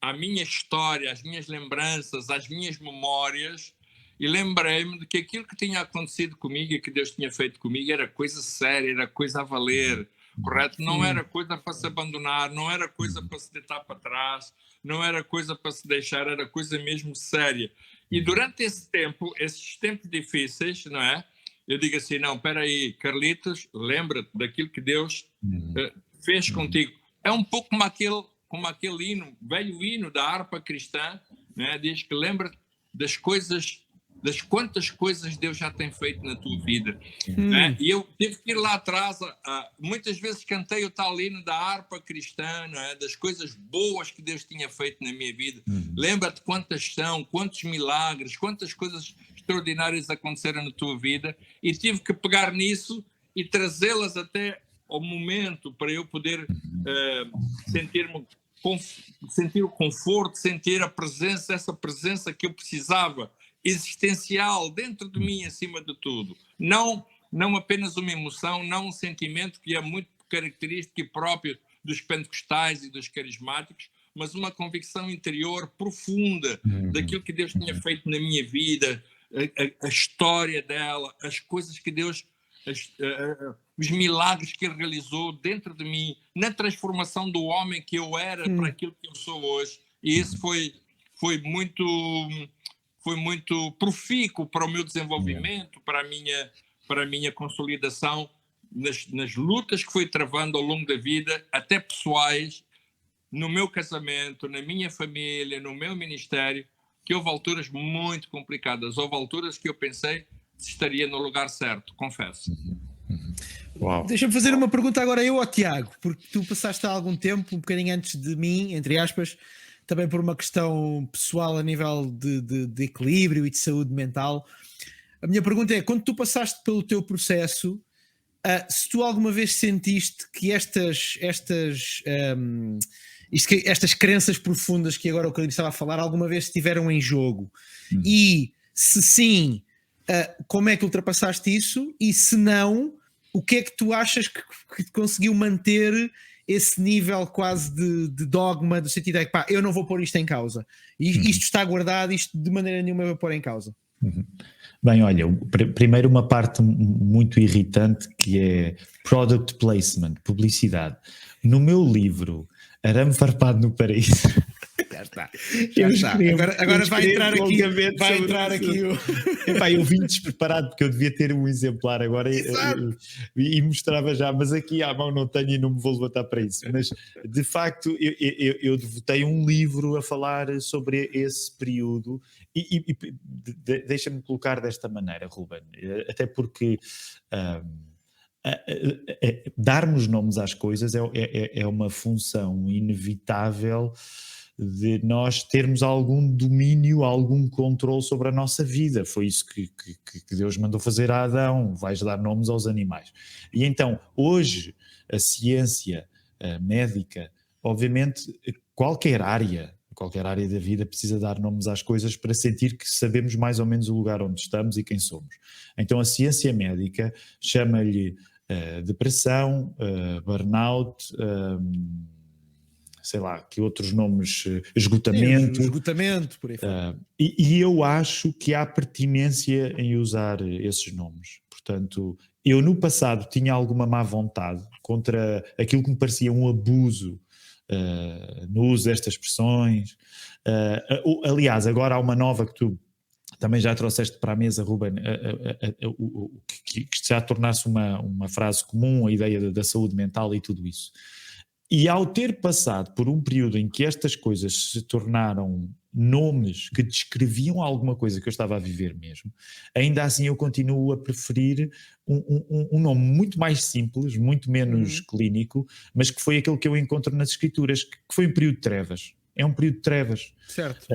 à minha história, às minhas lembranças, às minhas memórias, e lembrei-me de que aquilo que tinha acontecido comigo e que Deus tinha feito comigo era coisa séria, era coisa a valer, correto? Não era coisa para se abandonar, não era coisa para se deitar para trás, não era coisa para se deixar, era coisa mesmo séria. E durante esse tempo, esses tempos difíceis, não é? Eu digo assim, não, espera aí, Carlitos, lembra-te daquilo que Deus fez contigo. É um pouco como aquele hino, velho hino da harpa cristã, né? Diz que lembra-te das quantas coisas Deus já tem feito na tua vida. Né? E eu tive que ir lá atrás, muitas vezes cantei o tal hino da harpa cristã, não é? Das coisas boas que Deus tinha feito na minha vida. Lembra-te quantas são, quantos milagres, quantas coisas extraordinárias aconteceram na tua vida, e tive que pegar nisso e trazê-las até ao momento para eu poder sentir o conforto, sentir a presença, essa presença que eu precisava, existencial, dentro de mim, acima de tudo. Não apenas uma emoção, não um sentimento que é muito característico e próprio dos pentecostais e dos carismáticos, mas uma convicção interior profunda daquilo que Deus tinha feito na minha vida, a história dela, as coisas que Deus, os milagres que Ele realizou dentro de mim, na transformação do homem que eu era para aquilo que eu sou hoje. E isso foi muito profícuo para o meu desenvolvimento, para a minha consolidação nas lutas que fui travando ao longo da vida, até pessoais, no meu casamento, na minha família, no meu ministério, que houve alturas muito complicadas, houve alturas que eu pensei se estaria no lugar certo, confesso. Uau. Deixa-me fazer uma pergunta agora eu ao Tiago, porque tu passaste há algum tempo, um bocadinho antes de mim, entre aspas, também por uma questão pessoal a nível de equilíbrio e de saúde mental. A minha pergunta é, quando tu passaste pelo teu processo, se tu alguma vez sentiste que estas crenças profundas que agora o Carlinhos estava a falar, alguma vez estiveram em jogo? E se sim, como é que ultrapassaste isso? E se não, o que é que tu achas que te conseguiu manter esse nível quase de dogma, do sentido de que eu não vou pôr isto em causa, e isto está guardado, isto de maneira nenhuma eu vou pôr em causa? Bem, olha, primeiro uma parte muito irritante, que é product placement, publicidade. No meu livro Arame Farpado no Paraíso, já está. Agora vai entrar aqui o... Epá, eu vim despreparado porque eu devia ter um exemplar agora e mostrava já, mas aqui à mão não tenho e não me vou levantar para isso. Mas de facto eu devotei um livro a falar sobre esse período e deixa-me colocar desta maneira, Ruben, até porque darmos nomes às coisas é uma função inevitável de nós termos algum domínio, algum controle sobre a nossa vida. Foi isso que Deus mandou fazer a Adão, vais dar nomes aos animais. E então, hoje, a ciência médica, obviamente, qualquer área, qualquer área da vida precisa dar nomes às coisas para sentir que sabemos mais ou menos o lugar onde estamos e quem somos. Então a ciência médica chama-lhe depressão, burnout, sei lá, que outros nomes, esgotamento. Esgotamento, por aí fora. E eu acho que há pertinência em usar esses nomes. Portanto, eu no passado tinha alguma má vontade contra aquilo que me parecia um abuso no uso destas expressões. Aliás, agora há uma nova que tu também já trouxeste para a mesa, Ruben, que já tornasse uma frase comum, a ideia da saúde mental e tudo isso. E ao ter passado por um período em que estas coisas se tornaram nomes que descreviam alguma coisa que eu estava a viver mesmo, ainda assim eu continuo a preferir um nome muito mais simples, muito menos clínico, mas que foi aquele que eu encontro nas escrituras, que foi um período de trevas. É um período de trevas. Certo.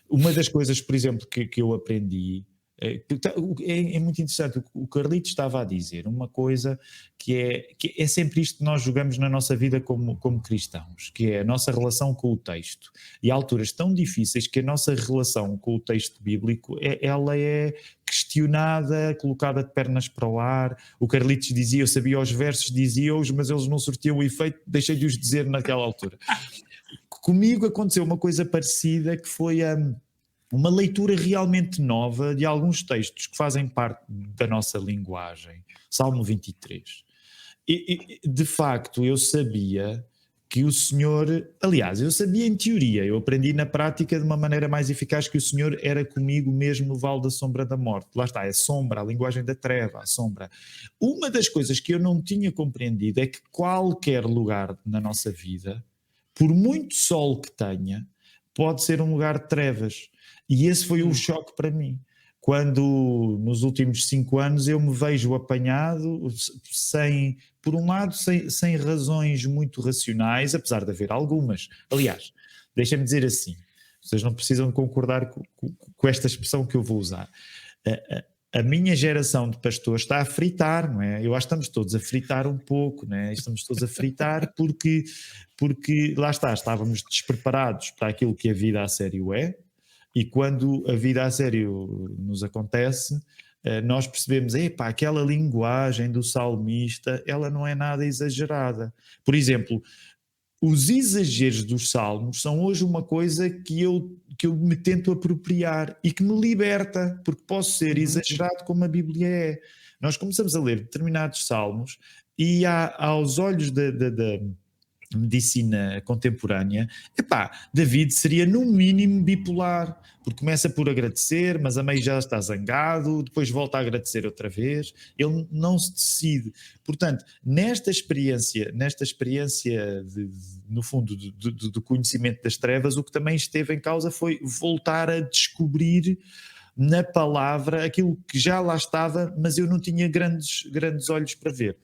Uma das coisas, por exemplo, que eu aprendi, é muito interessante, o Carlitos estava a dizer uma coisa que é sempre isto que nós jogamos na nossa vida como cristãos, que é a nossa relação com o texto. E há alturas tão difíceis que a nossa relação com o texto bíblico, ela é questionada, colocada de pernas para o ar. O Carlitos dizia, eu sabia os versos, dizia-os, mas eles não surtiam o efeito, deixei de os dizer naquela altura. Comigo aconteceu uma coisa parecida, que foi uma leitura realmente nova de alguns textos que fazem parte da nossa linguagem. Salmo 23. E de facto, eu sabia que o Senhor... Aliás, eu sabia em teoria, eu aprendi na prática de uma maneira mais eficaz que o Senhor era comigo mesmo no vale da sombra da morte. Lá está, é sombra, a linguagem da treva, a sombra. Uma das coisas que eu não tinha compreendido é que qualquer lugar na nossa vida, por muito sol que tenha, pode ser um lugar de trevas. E esse foi o choque para mim. Quando, nos últimos 5 anos, eu me vejo apanhado, por um lado, sem razões muito racionais, apesar de haver algumas. Aliás, deixem-me dizer assim, vocês não precisam concordar com esta expressão que eu vou usar. A minha geração de pastores está a fritar, não é? Eu acho que estamos todos a fritar um pouco, não é? Estamos todos a fritar porque lá está, estávamos despreparados para aquilo que a vida a sério é, e quando a vida a sério nos acontece, nós percebemos, aquela linguagem do salmista, ela não é nada exagerada. Por exemplo, os exageros dos salmos são hoje uma coisa que eu me tento apropriar e que me liberta, porque posso ser exagerado como a Bíblia é. Nós começamos a ler determinados salmos e aos olhos da medicina contemporânea, David seria no mínimo bipolar, porque começa por agradecer, mas a meio já está zangado, depois volta a agradecer outra vez, ele não se decide. Portanto, nesta experiência no fundo do conhecimento das trevas, o que também esteve em causa foi voltar a descobrir na palavra aquilo que já lá estava, mas eu não tinha grandes olhos para ver.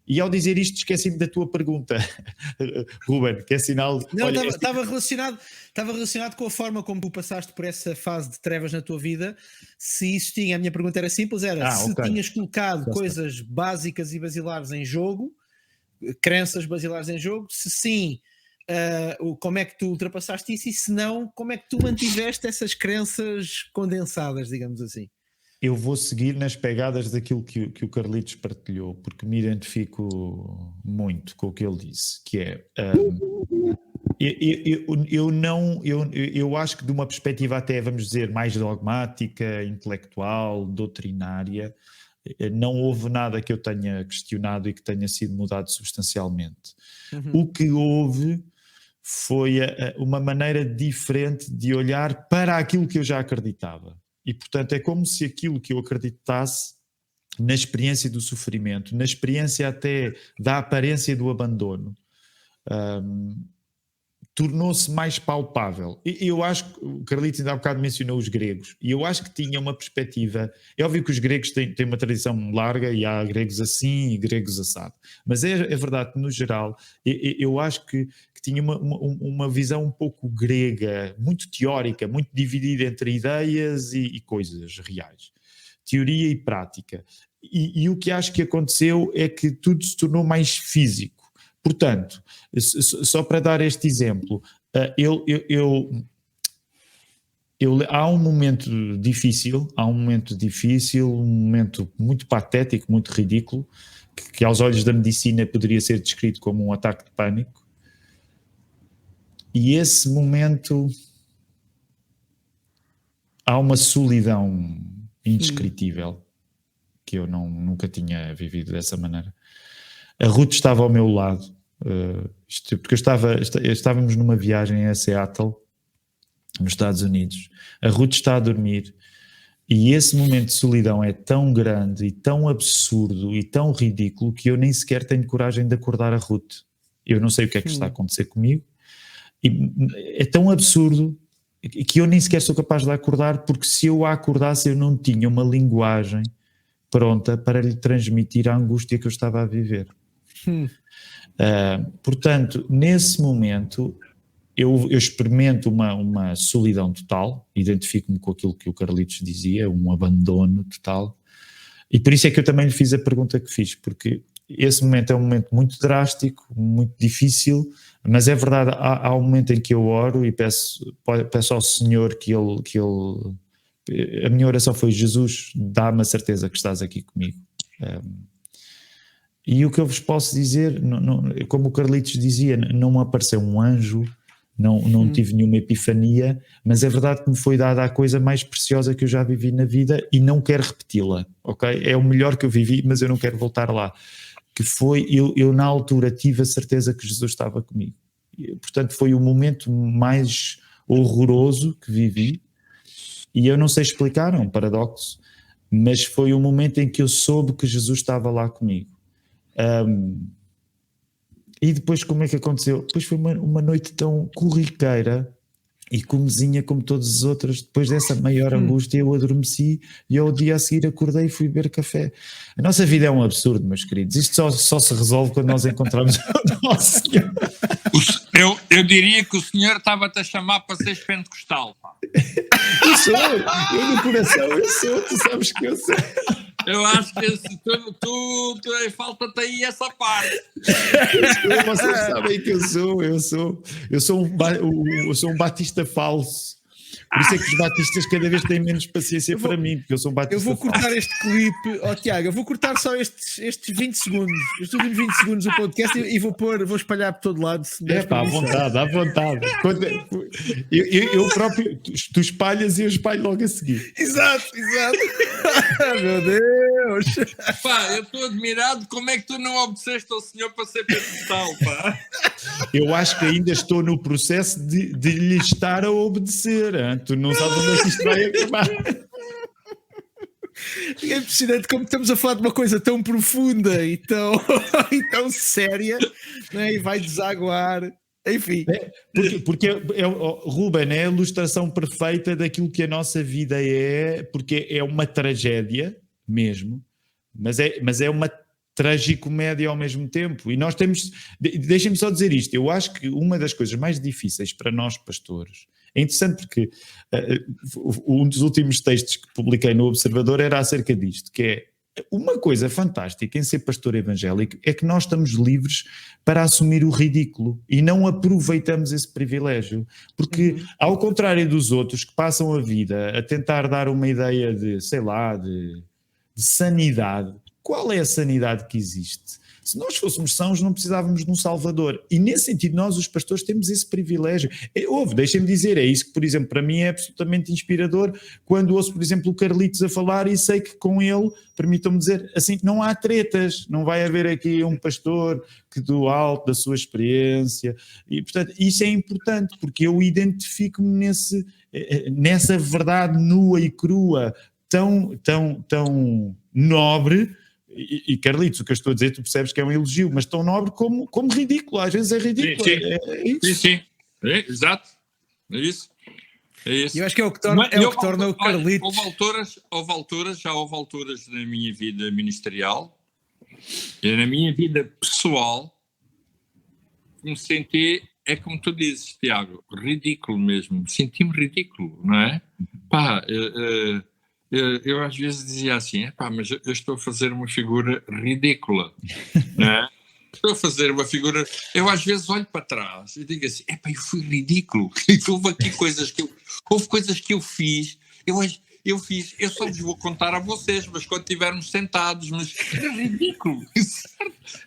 E ao dizer isto, esqueci-me da tua pergunta, Ruben, que é sinal... Não, estava relacionado com a forma como tu passaste por essa fase de trevas na tua vida. Se isso tinha, a minha pergunta era simples, se tinhas colocado coisas básicas e basilares em jogo, crenças basilares em jogo, se sim, como é que tu ultrapassaste isso, e se não, como é que tu mantiveste essas crenças condensadas, digamos assim? Eu vou seguir nas pegadas daquilo que o Carlitos partilhou, porque me identifico muito com o que ele disse, que é... Eu acho que de uma perspectiva até, vamos dizer, mais dogmática, intelectual, doutrinária, não houve nada que eu tenha questionado e que tenha sido mudado substancialmente. O que houve foi uma maneira diferente de olhar para aquilo que eu já acreditava. E, portanto, é como se aquilo que eu acreditasse na experiência do sofrimento, na experiência até da aparência do abandono, tornou-se mais palpável. E eu acho que o Carlitos ainda há bocado mencionou os gregos, e eu acho que tinha uma perspectiva... É óbvio que os gregos têm uma tradição larga, e há gregos assim e gregos assado, mas é verdade que, no geral, eu acho que tinha uma visão um pouco grega, muito teórica, muito dividida entre ideias e coisas reais, teoria e prática. E o que acho que aconteceu é que tudo se tornou mais físico. Portanto, só para dar este exemplo, há um momento difícil, um momento muito patético, muito ridículo, que aos olhos da medicina poderia ser descrito como um ataque de pânico. E esse momento há uma solidão indescritível que eu nunca tinha vivido dessa maneira. A Ruth estava ao meu lado, porque estávamos numa viagem a Seattle, nos Estados Unidos. A Ruth está a dormir e esse momento de solidão é tão grande e tão absurdo e tão ridículo que eu nem sequer tenho coragem de acordar a Ruth. Eu não sei o que é que está a acontecer comigo. E é tão absurdo que eu nem sequer sou capaz de a acordar, porque se eu a acordasse eu não tinha uma linguagem pronta para lhe transmitir a angústia que eu estava a viver. Portanto, nesse momento eu experimento uma solidão total, identifico-me com aquilo que o Carlitos dizia, um abandono total, e por isso é que eu também lhe fiz a pergunta que fiz, porque esse momento é um momento muito drástico, muito difícil, mas é verdade, há um momento em que eu oro e peço ao Senhor que ele a minha oração foi: Jesus, dá-me a certeza que estás aqui comigo. E o que eu vos posso dizer, como o Carlitos dizia, não me apareceu um anjo, não tive nenhuma epifania, mas é verdade que me foi dada a coisa mais preciosa que eu já vivi na vida e não quero repeti-la, ok? É o melhor que eu vivi, mas eu não quero voltar lá. Que foi, eu na altura tive a certeza que Jesus estava comigo. E, portanto, foi o momento mais horroroso que vivi, e eu não sei explicar, é um paradoxo, mas foi o momento em que eu soube que Jesus estava lá comigo. E depois como é que aconteceu? Depois foi uma noite tão corriqueira e comezinha como todas as outras. Depois dessa maior angústia eu adormeci e ao dia a seguir acordei e fui beber café. A nossa vida é um absurdo, meus queridos. Isto só se resolve quando nós encontramos o nosso Senhor. Eu diria que o Senhor estava-te a chamar para seres pentecostal. Pá. Eu no coração, tu sabes que eu sou. Eu acho que tu falta-te aí essa parte. Vocês sabem que eu sou um batista falso. Por isso é que os batistas cada vez têm menos paciência para mim, porque eu sou um batista falso. Eu vou cortar este clipe, Tiago, eu vou cortar só estes 20 segundos, estes últimos 20 segundos do podcast e vou espalhar por todo lado. À vontade. Eu próprio, tu espalhas e eu espalho logo a seguir. Exato. Meu Deus. Pá, eu estou admirado como é que tu não obedeceste ao Senhor para ser pentecostal, pá. Eu acho que ainda estou no processo de lhe estar a obedecer. Hein? Tu não sabes onde é que isto vai acabar. É impressionante como estamos a falar de uma coisa tão profunda e tão séria, né? E vai desaguar. Enfim. Porque Ruben é a ilustração perfeita daquilo que a nossa vida é, porque é uma tragédia mesmo, mas é uma tragicomédia ao mesmo tempo. E nós temos... Deixem-me só dizer isto. Eu acho que uma das coisas mais difíceis para nós pastores... É interessante porque um dos últimos textos que publiquei no Observador era acerca disto, que é uma coisa fantástica em ser pastor evangélico é que nós estamos livres para assumir o ridículo e não aproveitamos esse privilégio. Porque, ao contrário dos outros que passam a vida a tentar dar uma ideia de, sei lá, de sanidade, qual é a sanidade que existe? Se nós fôssemos sãos, não precisávamos de um Salvador. E nesse sentido, nós, os pastores, temos esse privilégio. Deixem-me dizer, é isso que, por exemplo, para mim é absolutamente inspirador quando ouço, por exemplo, o Carlitos a falar e sei que com ele, permitam-me dizer, assim, não há tretas, não vai haver aqui um pastor que do alto da sua experiência. E, portanto, isso é importante, porque eu identifico-me nessa verdade nua e crua, tão nobre. E Carlitos, o que eu estou a dizer, tu percebes que é um elogio, mas tão nobre como ridículo, às vezes é ridículo. Sim. Exato. É isso. Eu acho que é o que torna o Carlitos. Houve alturas na minha vida ministerial e na minha vida pessoal que me senti, é como tu dizes, Tiago, ridículo mesmo. Senti-me ridículo, não é? Pá, eu às vezes dizia assim, mas eu estou a fazer uma figura ridícula, não é? estou a fazer uma figura, eu às vezes olho para trás e digo assim, eu fui ridículo, houve coisas que eu fiz, eu só vos vou contar a vocês, mas quando estivermos sentados, mas era ridículo,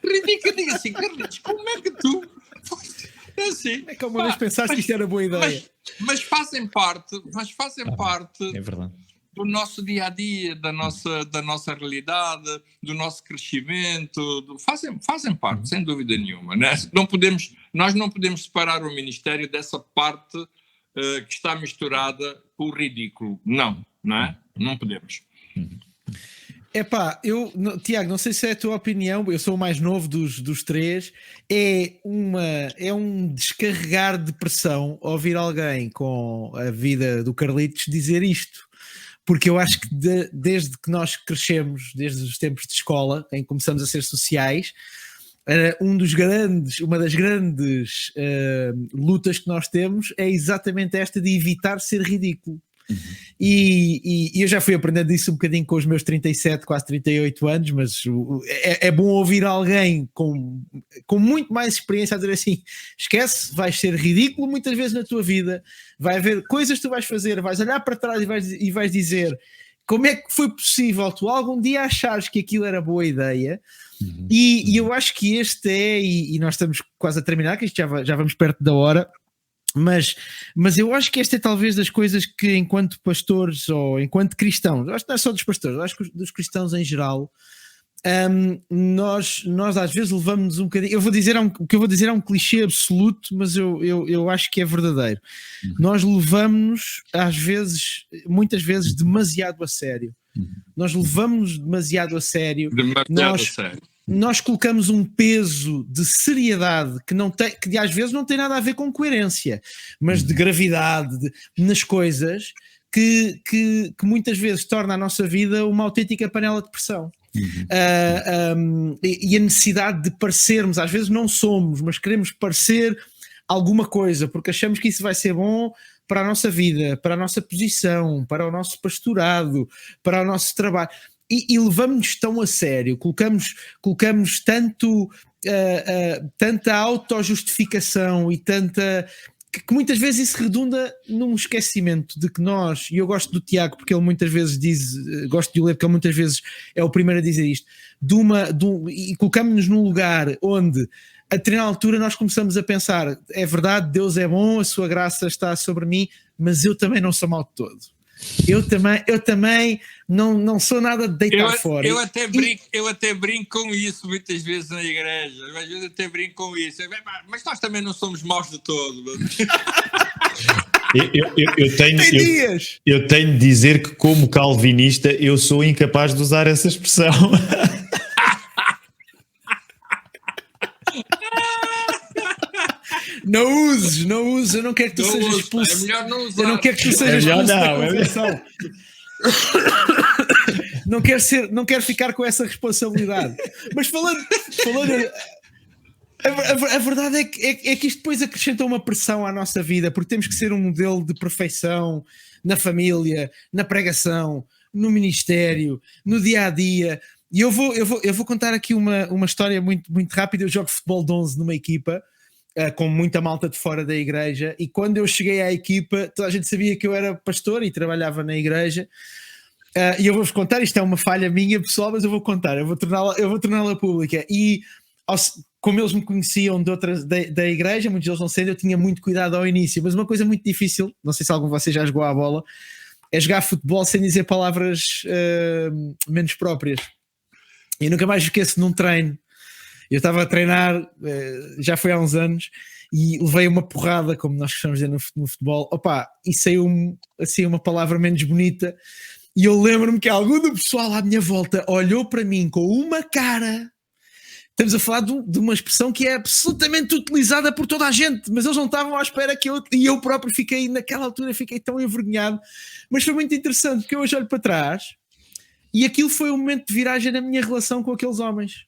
ridículo, eu digo assim, Carlitos, como é que tu... É assim, é que uma vez pensaste que isto era boa ideia. Mas fazem parte, é verdade, do nosso dia-a-dia, da nossa realidade, do nosso crescimento, fazem parte, sem dúvida nenhuma. Né? Nós não podemos separar o Ministério dessa parte que está misturada com o ridículo. Não é? Não podemos. Tiago, não sei se é a tua opinião, eu sou o mais novo dos três, é um descarregar de pressão ouvir alguém com a vida do Carlitos dizer isto. Porque eu acho que desde que nós crescemos, desde os tempos de escola, em que começamos a ser sociais, uma das grandes lutas que nós temos é exatamente esta de evitar ser ridículo. E eu já fui aprendendo isso um bocadinho com os meus 37, quase 38 anos, mas é bom ouvir alguém com muito mais experiência a dizer assim, esquece, vais ser ridículo muitas vezes na tua vida, vai haver coisas que tu vais fazer, vais olhar para trás e vais dizer como é que foi possível tu algum dia achares que aquilo era boa ideia. E eu acho que este e nós estamos quase a terminar, que isto já vamos perto da hora. Mas eu acho que esta é talvez das coisas que, enquanto pastores ou enquanto cristãos, acho que não é só dos pastores, acho que dos cristãos em geral, nós às vezes levamos um bocadinho. O que eu vou dizer é um clichê absoluto, mas eu acho que é verdadeiro. Nós levamos-nos, muitas vezes, demasiado a sério. Nós levamos-nos demasiado a sério. A sério. Nós colocamos um peso de seriedade que às vezes não tem nada a ver com coerência, mas de gravidade nas coisas que muitas vezes torna a nossa vida uma autêntica panela de pressão. E a necessidade de parecermos, às vezes não somos, mas queremos parecer alguma coisa, porque achamos que isso vai ser bom para a nossa vida, para a nossa posição, para o nosso pastorado, para o nosso trabalho. E levamos-nos tão a sério, colocamos tanta autojustificação e tanta... que muitas vezes isso redunda num esquecimento de que nós, e eu gosto do Tiago porque ele muitas vezes diz, gosto de o ler porque ele muitas vezes é o primeiro a dizer isto, e colocamos-nos num lugar onde a determinada altura nós começamos a pensar, é verdade, Deus é bom, a sua graça está sobre mim, mas eu também não sou mau de todo. Eu também não sou nada de deitar fora. Eu até brinco com isso muitas vezes na igreja. Às vezes até brinco com isso. Mas nós também não somos maus de todo. Eu tenho de dizer que, como calvinista, eu sou incapaz de usar essa expressão. Não uses, eu não quero que tu sejas expulso. É melhor não usar. Eu não quero que tu sejas expulso da convenção. Não quero ficar com essa responsabilidade. Mas falando a verdade é que isto depois acrescenta uma pressão à nossa vida, porque temos que ser um modelo de perfeição na família, na pregação, no ministério, no dia-a-dia. E eu vou contar aqui uma história muito, muito rápida. Eu jogo futebol de 11 numa equipa, com muita malta de fora da igreja, e quando eu cheguei à equipa toda a gente sabia que eu era pastor e trabalhava na igreja, e eu vou-vos contar, isto é uma falha minha pessoal, mas eu vou contar, eu vou torná-la pública, e como eles me conheciam de outras da igreja, muitos deles não sendo, eu tinha muito cuidado ao início, mas uma coisa muito difícil, não sei se algum de vocês já jogou à bola, é jogar futebol sem dizer palavras menos próprias. E nunca mais esqueço num treino. Eu estava a treinar, já foi há uns anos, e levei uma porrada, como nós costumamos dizer no futebol, e saiu assim uma palavra menos bonita, e eu lembro-me que algum do pessoal à minha volta olhou para mim com uma cara. Estamos a falar de uma expressão que é absolutamente utilizada por toda a gente, mas eles não estavam à espera e eu próprio naquela altura fiquei tão envergonhado, mas foi muito interessante, porque eu hoje olho para trás, e aquilo foi um momento de viragem na minha relação com aqueles homens.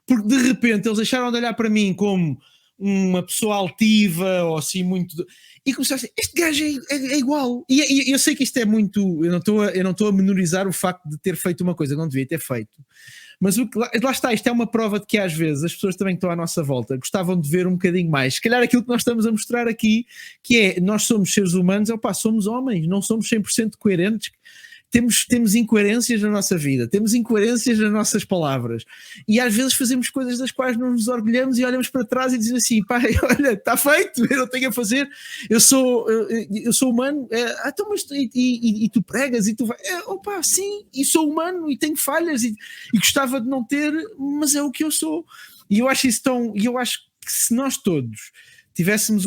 Porque de repente eles deixaram de olhar para mim como uma pessoa altiva ou assim muito... E começaram a dizer, este gajo é igual. E eu sei que isto é muito... Eu não estou a menorizar o facto de ter feito uma coisa que não devia ter feito. Mas lá está, isto é uma prova de que às vezes as pessoas também que estão à nossa volta gostavam de ver um bocadinho mais, se calhar aquilo que nós estamos a mostrar aqui, que é, nós somos seres humanos, somos homens, não somos 100% coerentes, temos incoerências na nossa vida, temos incoerências nas nossas palavras, e às vezes fazemos coisas das quais não nos orgulhamos e olhamos para trás e dizemos assim, pá, olha, está feito, eu não tenho a fazer, eu sou humano, então, mas e tu pregas e tu vai, opa, sim, e sou humano e tenho falhas e gostava de não ter, mas é o que eu sou. E eu acho que se nós todos tivéssemos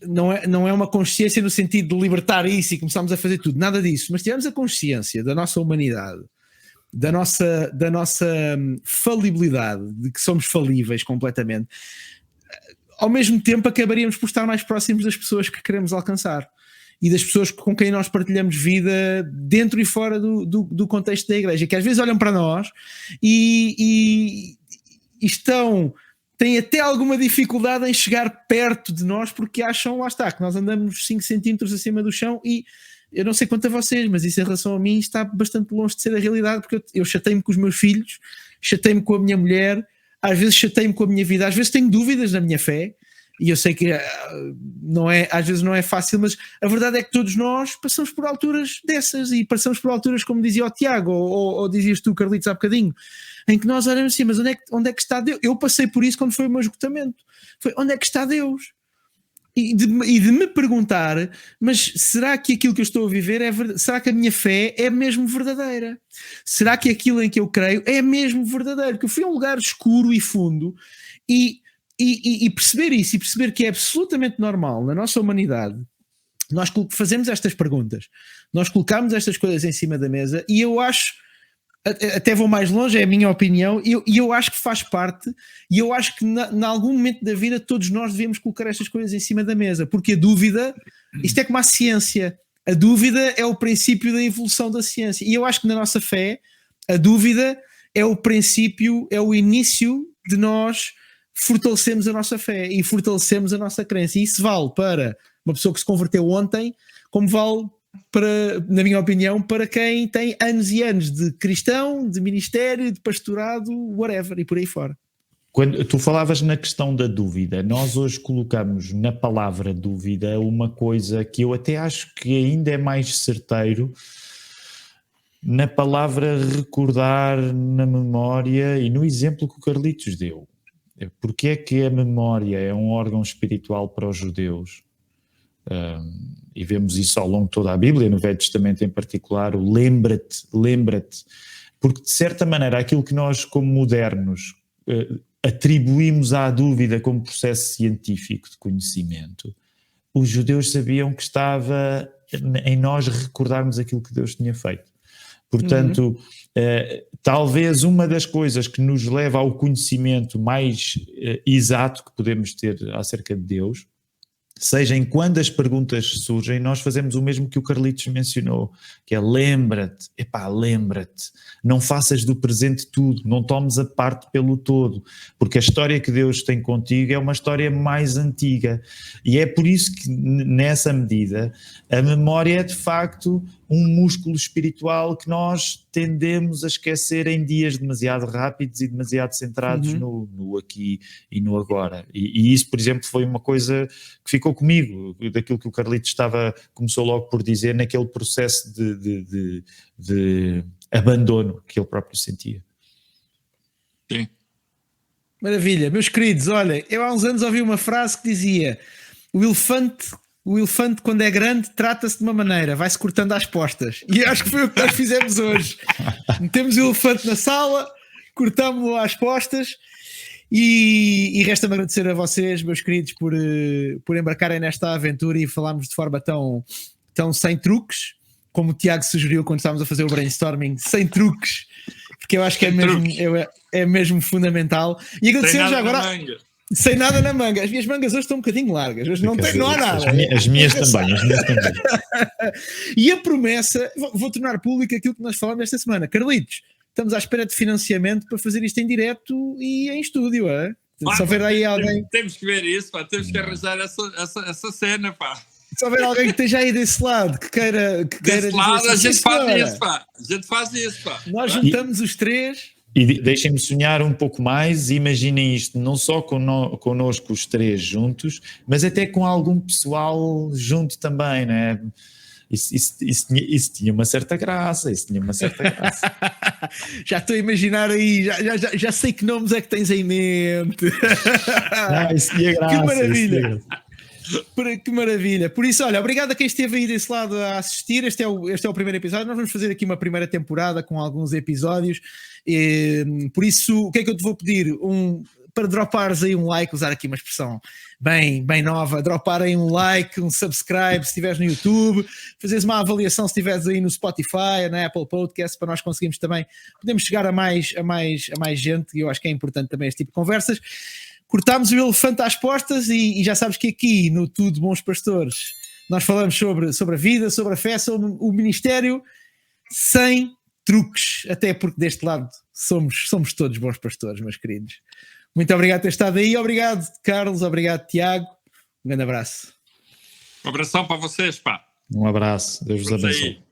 não é uma consciência no sentido de libertar isso e começarmos a fazer tudo, nada disso, mas tivemos a consciência da nossa humanidade, da nossa falibilidade, de que somos falíveis completamente, ao mesmo tempo acabaríamos por estar mais próximos das pessoas que queremos alcançar e das pessoas com quem nós partilhamos vida dentro e fora do contexto da igreja, que às vezes olham para nós e têm até alguma dificuldade em chegar perto de nós porque acham, lá está, que nós andamos 5 centímetros acima do chão, e eu não sei quanto a vocês, mas isso em relação a mim está bastante longe de ser a realidade, porque eu chatei-me com os meus filhos, chatei-me com a minha mulher, às vezes chatei-me com a minha vida, às vezes tenho dúvidas na minha fé, e eu sei que às vezes não é fácil, mas a verdade é que todos nós passamos por alturas dessas, e passamos por alturas, como dizia o Tiago, ou dizias tu, Carlitos, há bocadinho, em que nós olhamos assim, mas onde é que está Deus? Eu passei por isso quando foi o meu esgotamento. Foi, onde é que está Deus? E de me perguntar, mas será que aquilo que eu estou a viver é verdade? Será que a minha fé é mesmo verdadeira? Será que aquilo em que eu creio é mesmo verdadeiro? Porque eu fui a um lugar escuro e fundo e perceber isso, e perceber que é absolutamente normal na nossa humanidade nós fazemos estas perguntas, nós colocamos estas coisas em cima da mesa, e eu acho, até vou mais longe, é a minha opinião, e eu acho que faz parte, e eu acho que em algum momento da vida todos nós devemos colocar estas coisas em cima da mesa, porque a dúvida, isto é como a ciência, a dúvida é o princípio da evolução da ciência, e eu acho que na nossa fé a dúvida é o princípio, é o início de nós fortalecemos a nossa fé e fortalecemos a nossa crença, e isso vale para uma pessoa que se converteu ontem, como vale para, na minha opinião, para quem tem anos e anos de cristão, de ministério, de pastorado, whatever, e por aí fora. Quando tu falavas na questão da dúvida, nós hoje colocamos na palavra dúvida uma coisa que eu até acho que ainda é mais certeiro na palavra recordar, na memória e no exemplo que o Carlitos deu. Porque é que a memória é um órgão espiritual para os judeus? E vemos isso ao longo de toda a Bíblia, no Velho Testamento em particular, o lembra-te, porque de certa maneira aquilo que nós como modernos atribuímos à dúvida como processo científico de conhecimento, os judeus sabiam que estava em nós recordarmos aquilo que Deus tinha feito. Portanto, talvez uma das coisas que nos leva ao conhecimento mais exato que podemos ter acerca de Deus, seja em quando as perguntas surgem, nós fazemos o mesmo que o Carlitos mencionou, que é lembra-te, lembra-te, não faças do presente tudo, não tomes a parte pelo todo, porque a história que Deus tem contigo é uma história mais antiga, e é por isso que nessa medida a memória é de facto um músculo espiritual que nós tendemos a esquecer em dias demasiado rápidos e demasiado centrados no aqui e no agora. E isso, por exemplo, foi uma coisa que ficou comigo, daquilo que o Carlitos começou logo por dizer, naquele processo de abandono que ele próprio sentia. Sim. Maravilha. Meus queridos, olha, eu há uns anos ouvi uma frase que dizia: o elefante, quando é grande, trata-se de uma maneira, vai-se cortando às postas. E acho que foi o que nós fizemos hoje. Metemos o elefante na sala, cortámos-lo às postas, e resta-me agradecer a vocês, meus queridos, por embarcarem nesta aventura e falarmos de forma tão sem truques, como o Tiago sugeriu quando estávamos a fazer o brainstorming, sem truques, porque eu acho que é mesmo fundamental. E agradecer já agora... Sem nada na manga. As minhas mangas hoje estão um bocadinho largas. Hoje não há nada. As minhas também. E a promessa, vou tornar público aquilo que nós falamos esta semana. Carlitos, estamos à espera de financiamento para fazer isto em direto e em estúdio. Se houver aí alguém... Temos que ver isso, pá. Temos que arranjar essa cena, pá. Se houver alguém que esteja aí desse lado, que queira desse lado, assim, a gente faz isso, pá. Nós juntamos os três... E deixem-me sonhar um pouco mais, imaginem isto não só connosco os três juntos, mas até com algum pessoal junto também, não é? Isso tinha uma certa graça, Já estou a imaginar aí, já sei que nomes é que tens em mente. Isso tinha graça. Que maravilha. Que maravilha. Por isso, olha, obrigado a quem esteve aí desse lado a assistir. Este é o primeiro episódio. Nós vamos fazer aqui uma primeira temporada com alguns episódios. Por isso, o que é que eu te vou pedir? Para dropares aí um like, usar aqui uma expressão bem nova, dropar aí um like, um subscribe se estiveres no YouTube, fazeres uma avaliação se estiveres aí no Spotify, na Apple Podcast, para nós conseguirmos também, podemos chegar a mais gente, e eu acho que é importante também este tipo de conversas. Cortámos o elefante às portas e já sabes que aqui no Tudo Bons Pastores nós falamos sobre a vida, sobre a fé, sobre o ministério, sem truques, até porque deste lado somos todos bons pastores, meus queridos. Muito obrigado por ter estado aí, obrigado Carlos, obrigado Tiago, um grande abraço. Um abração para vocês, pá. Um abraço, Deus vos abençoe.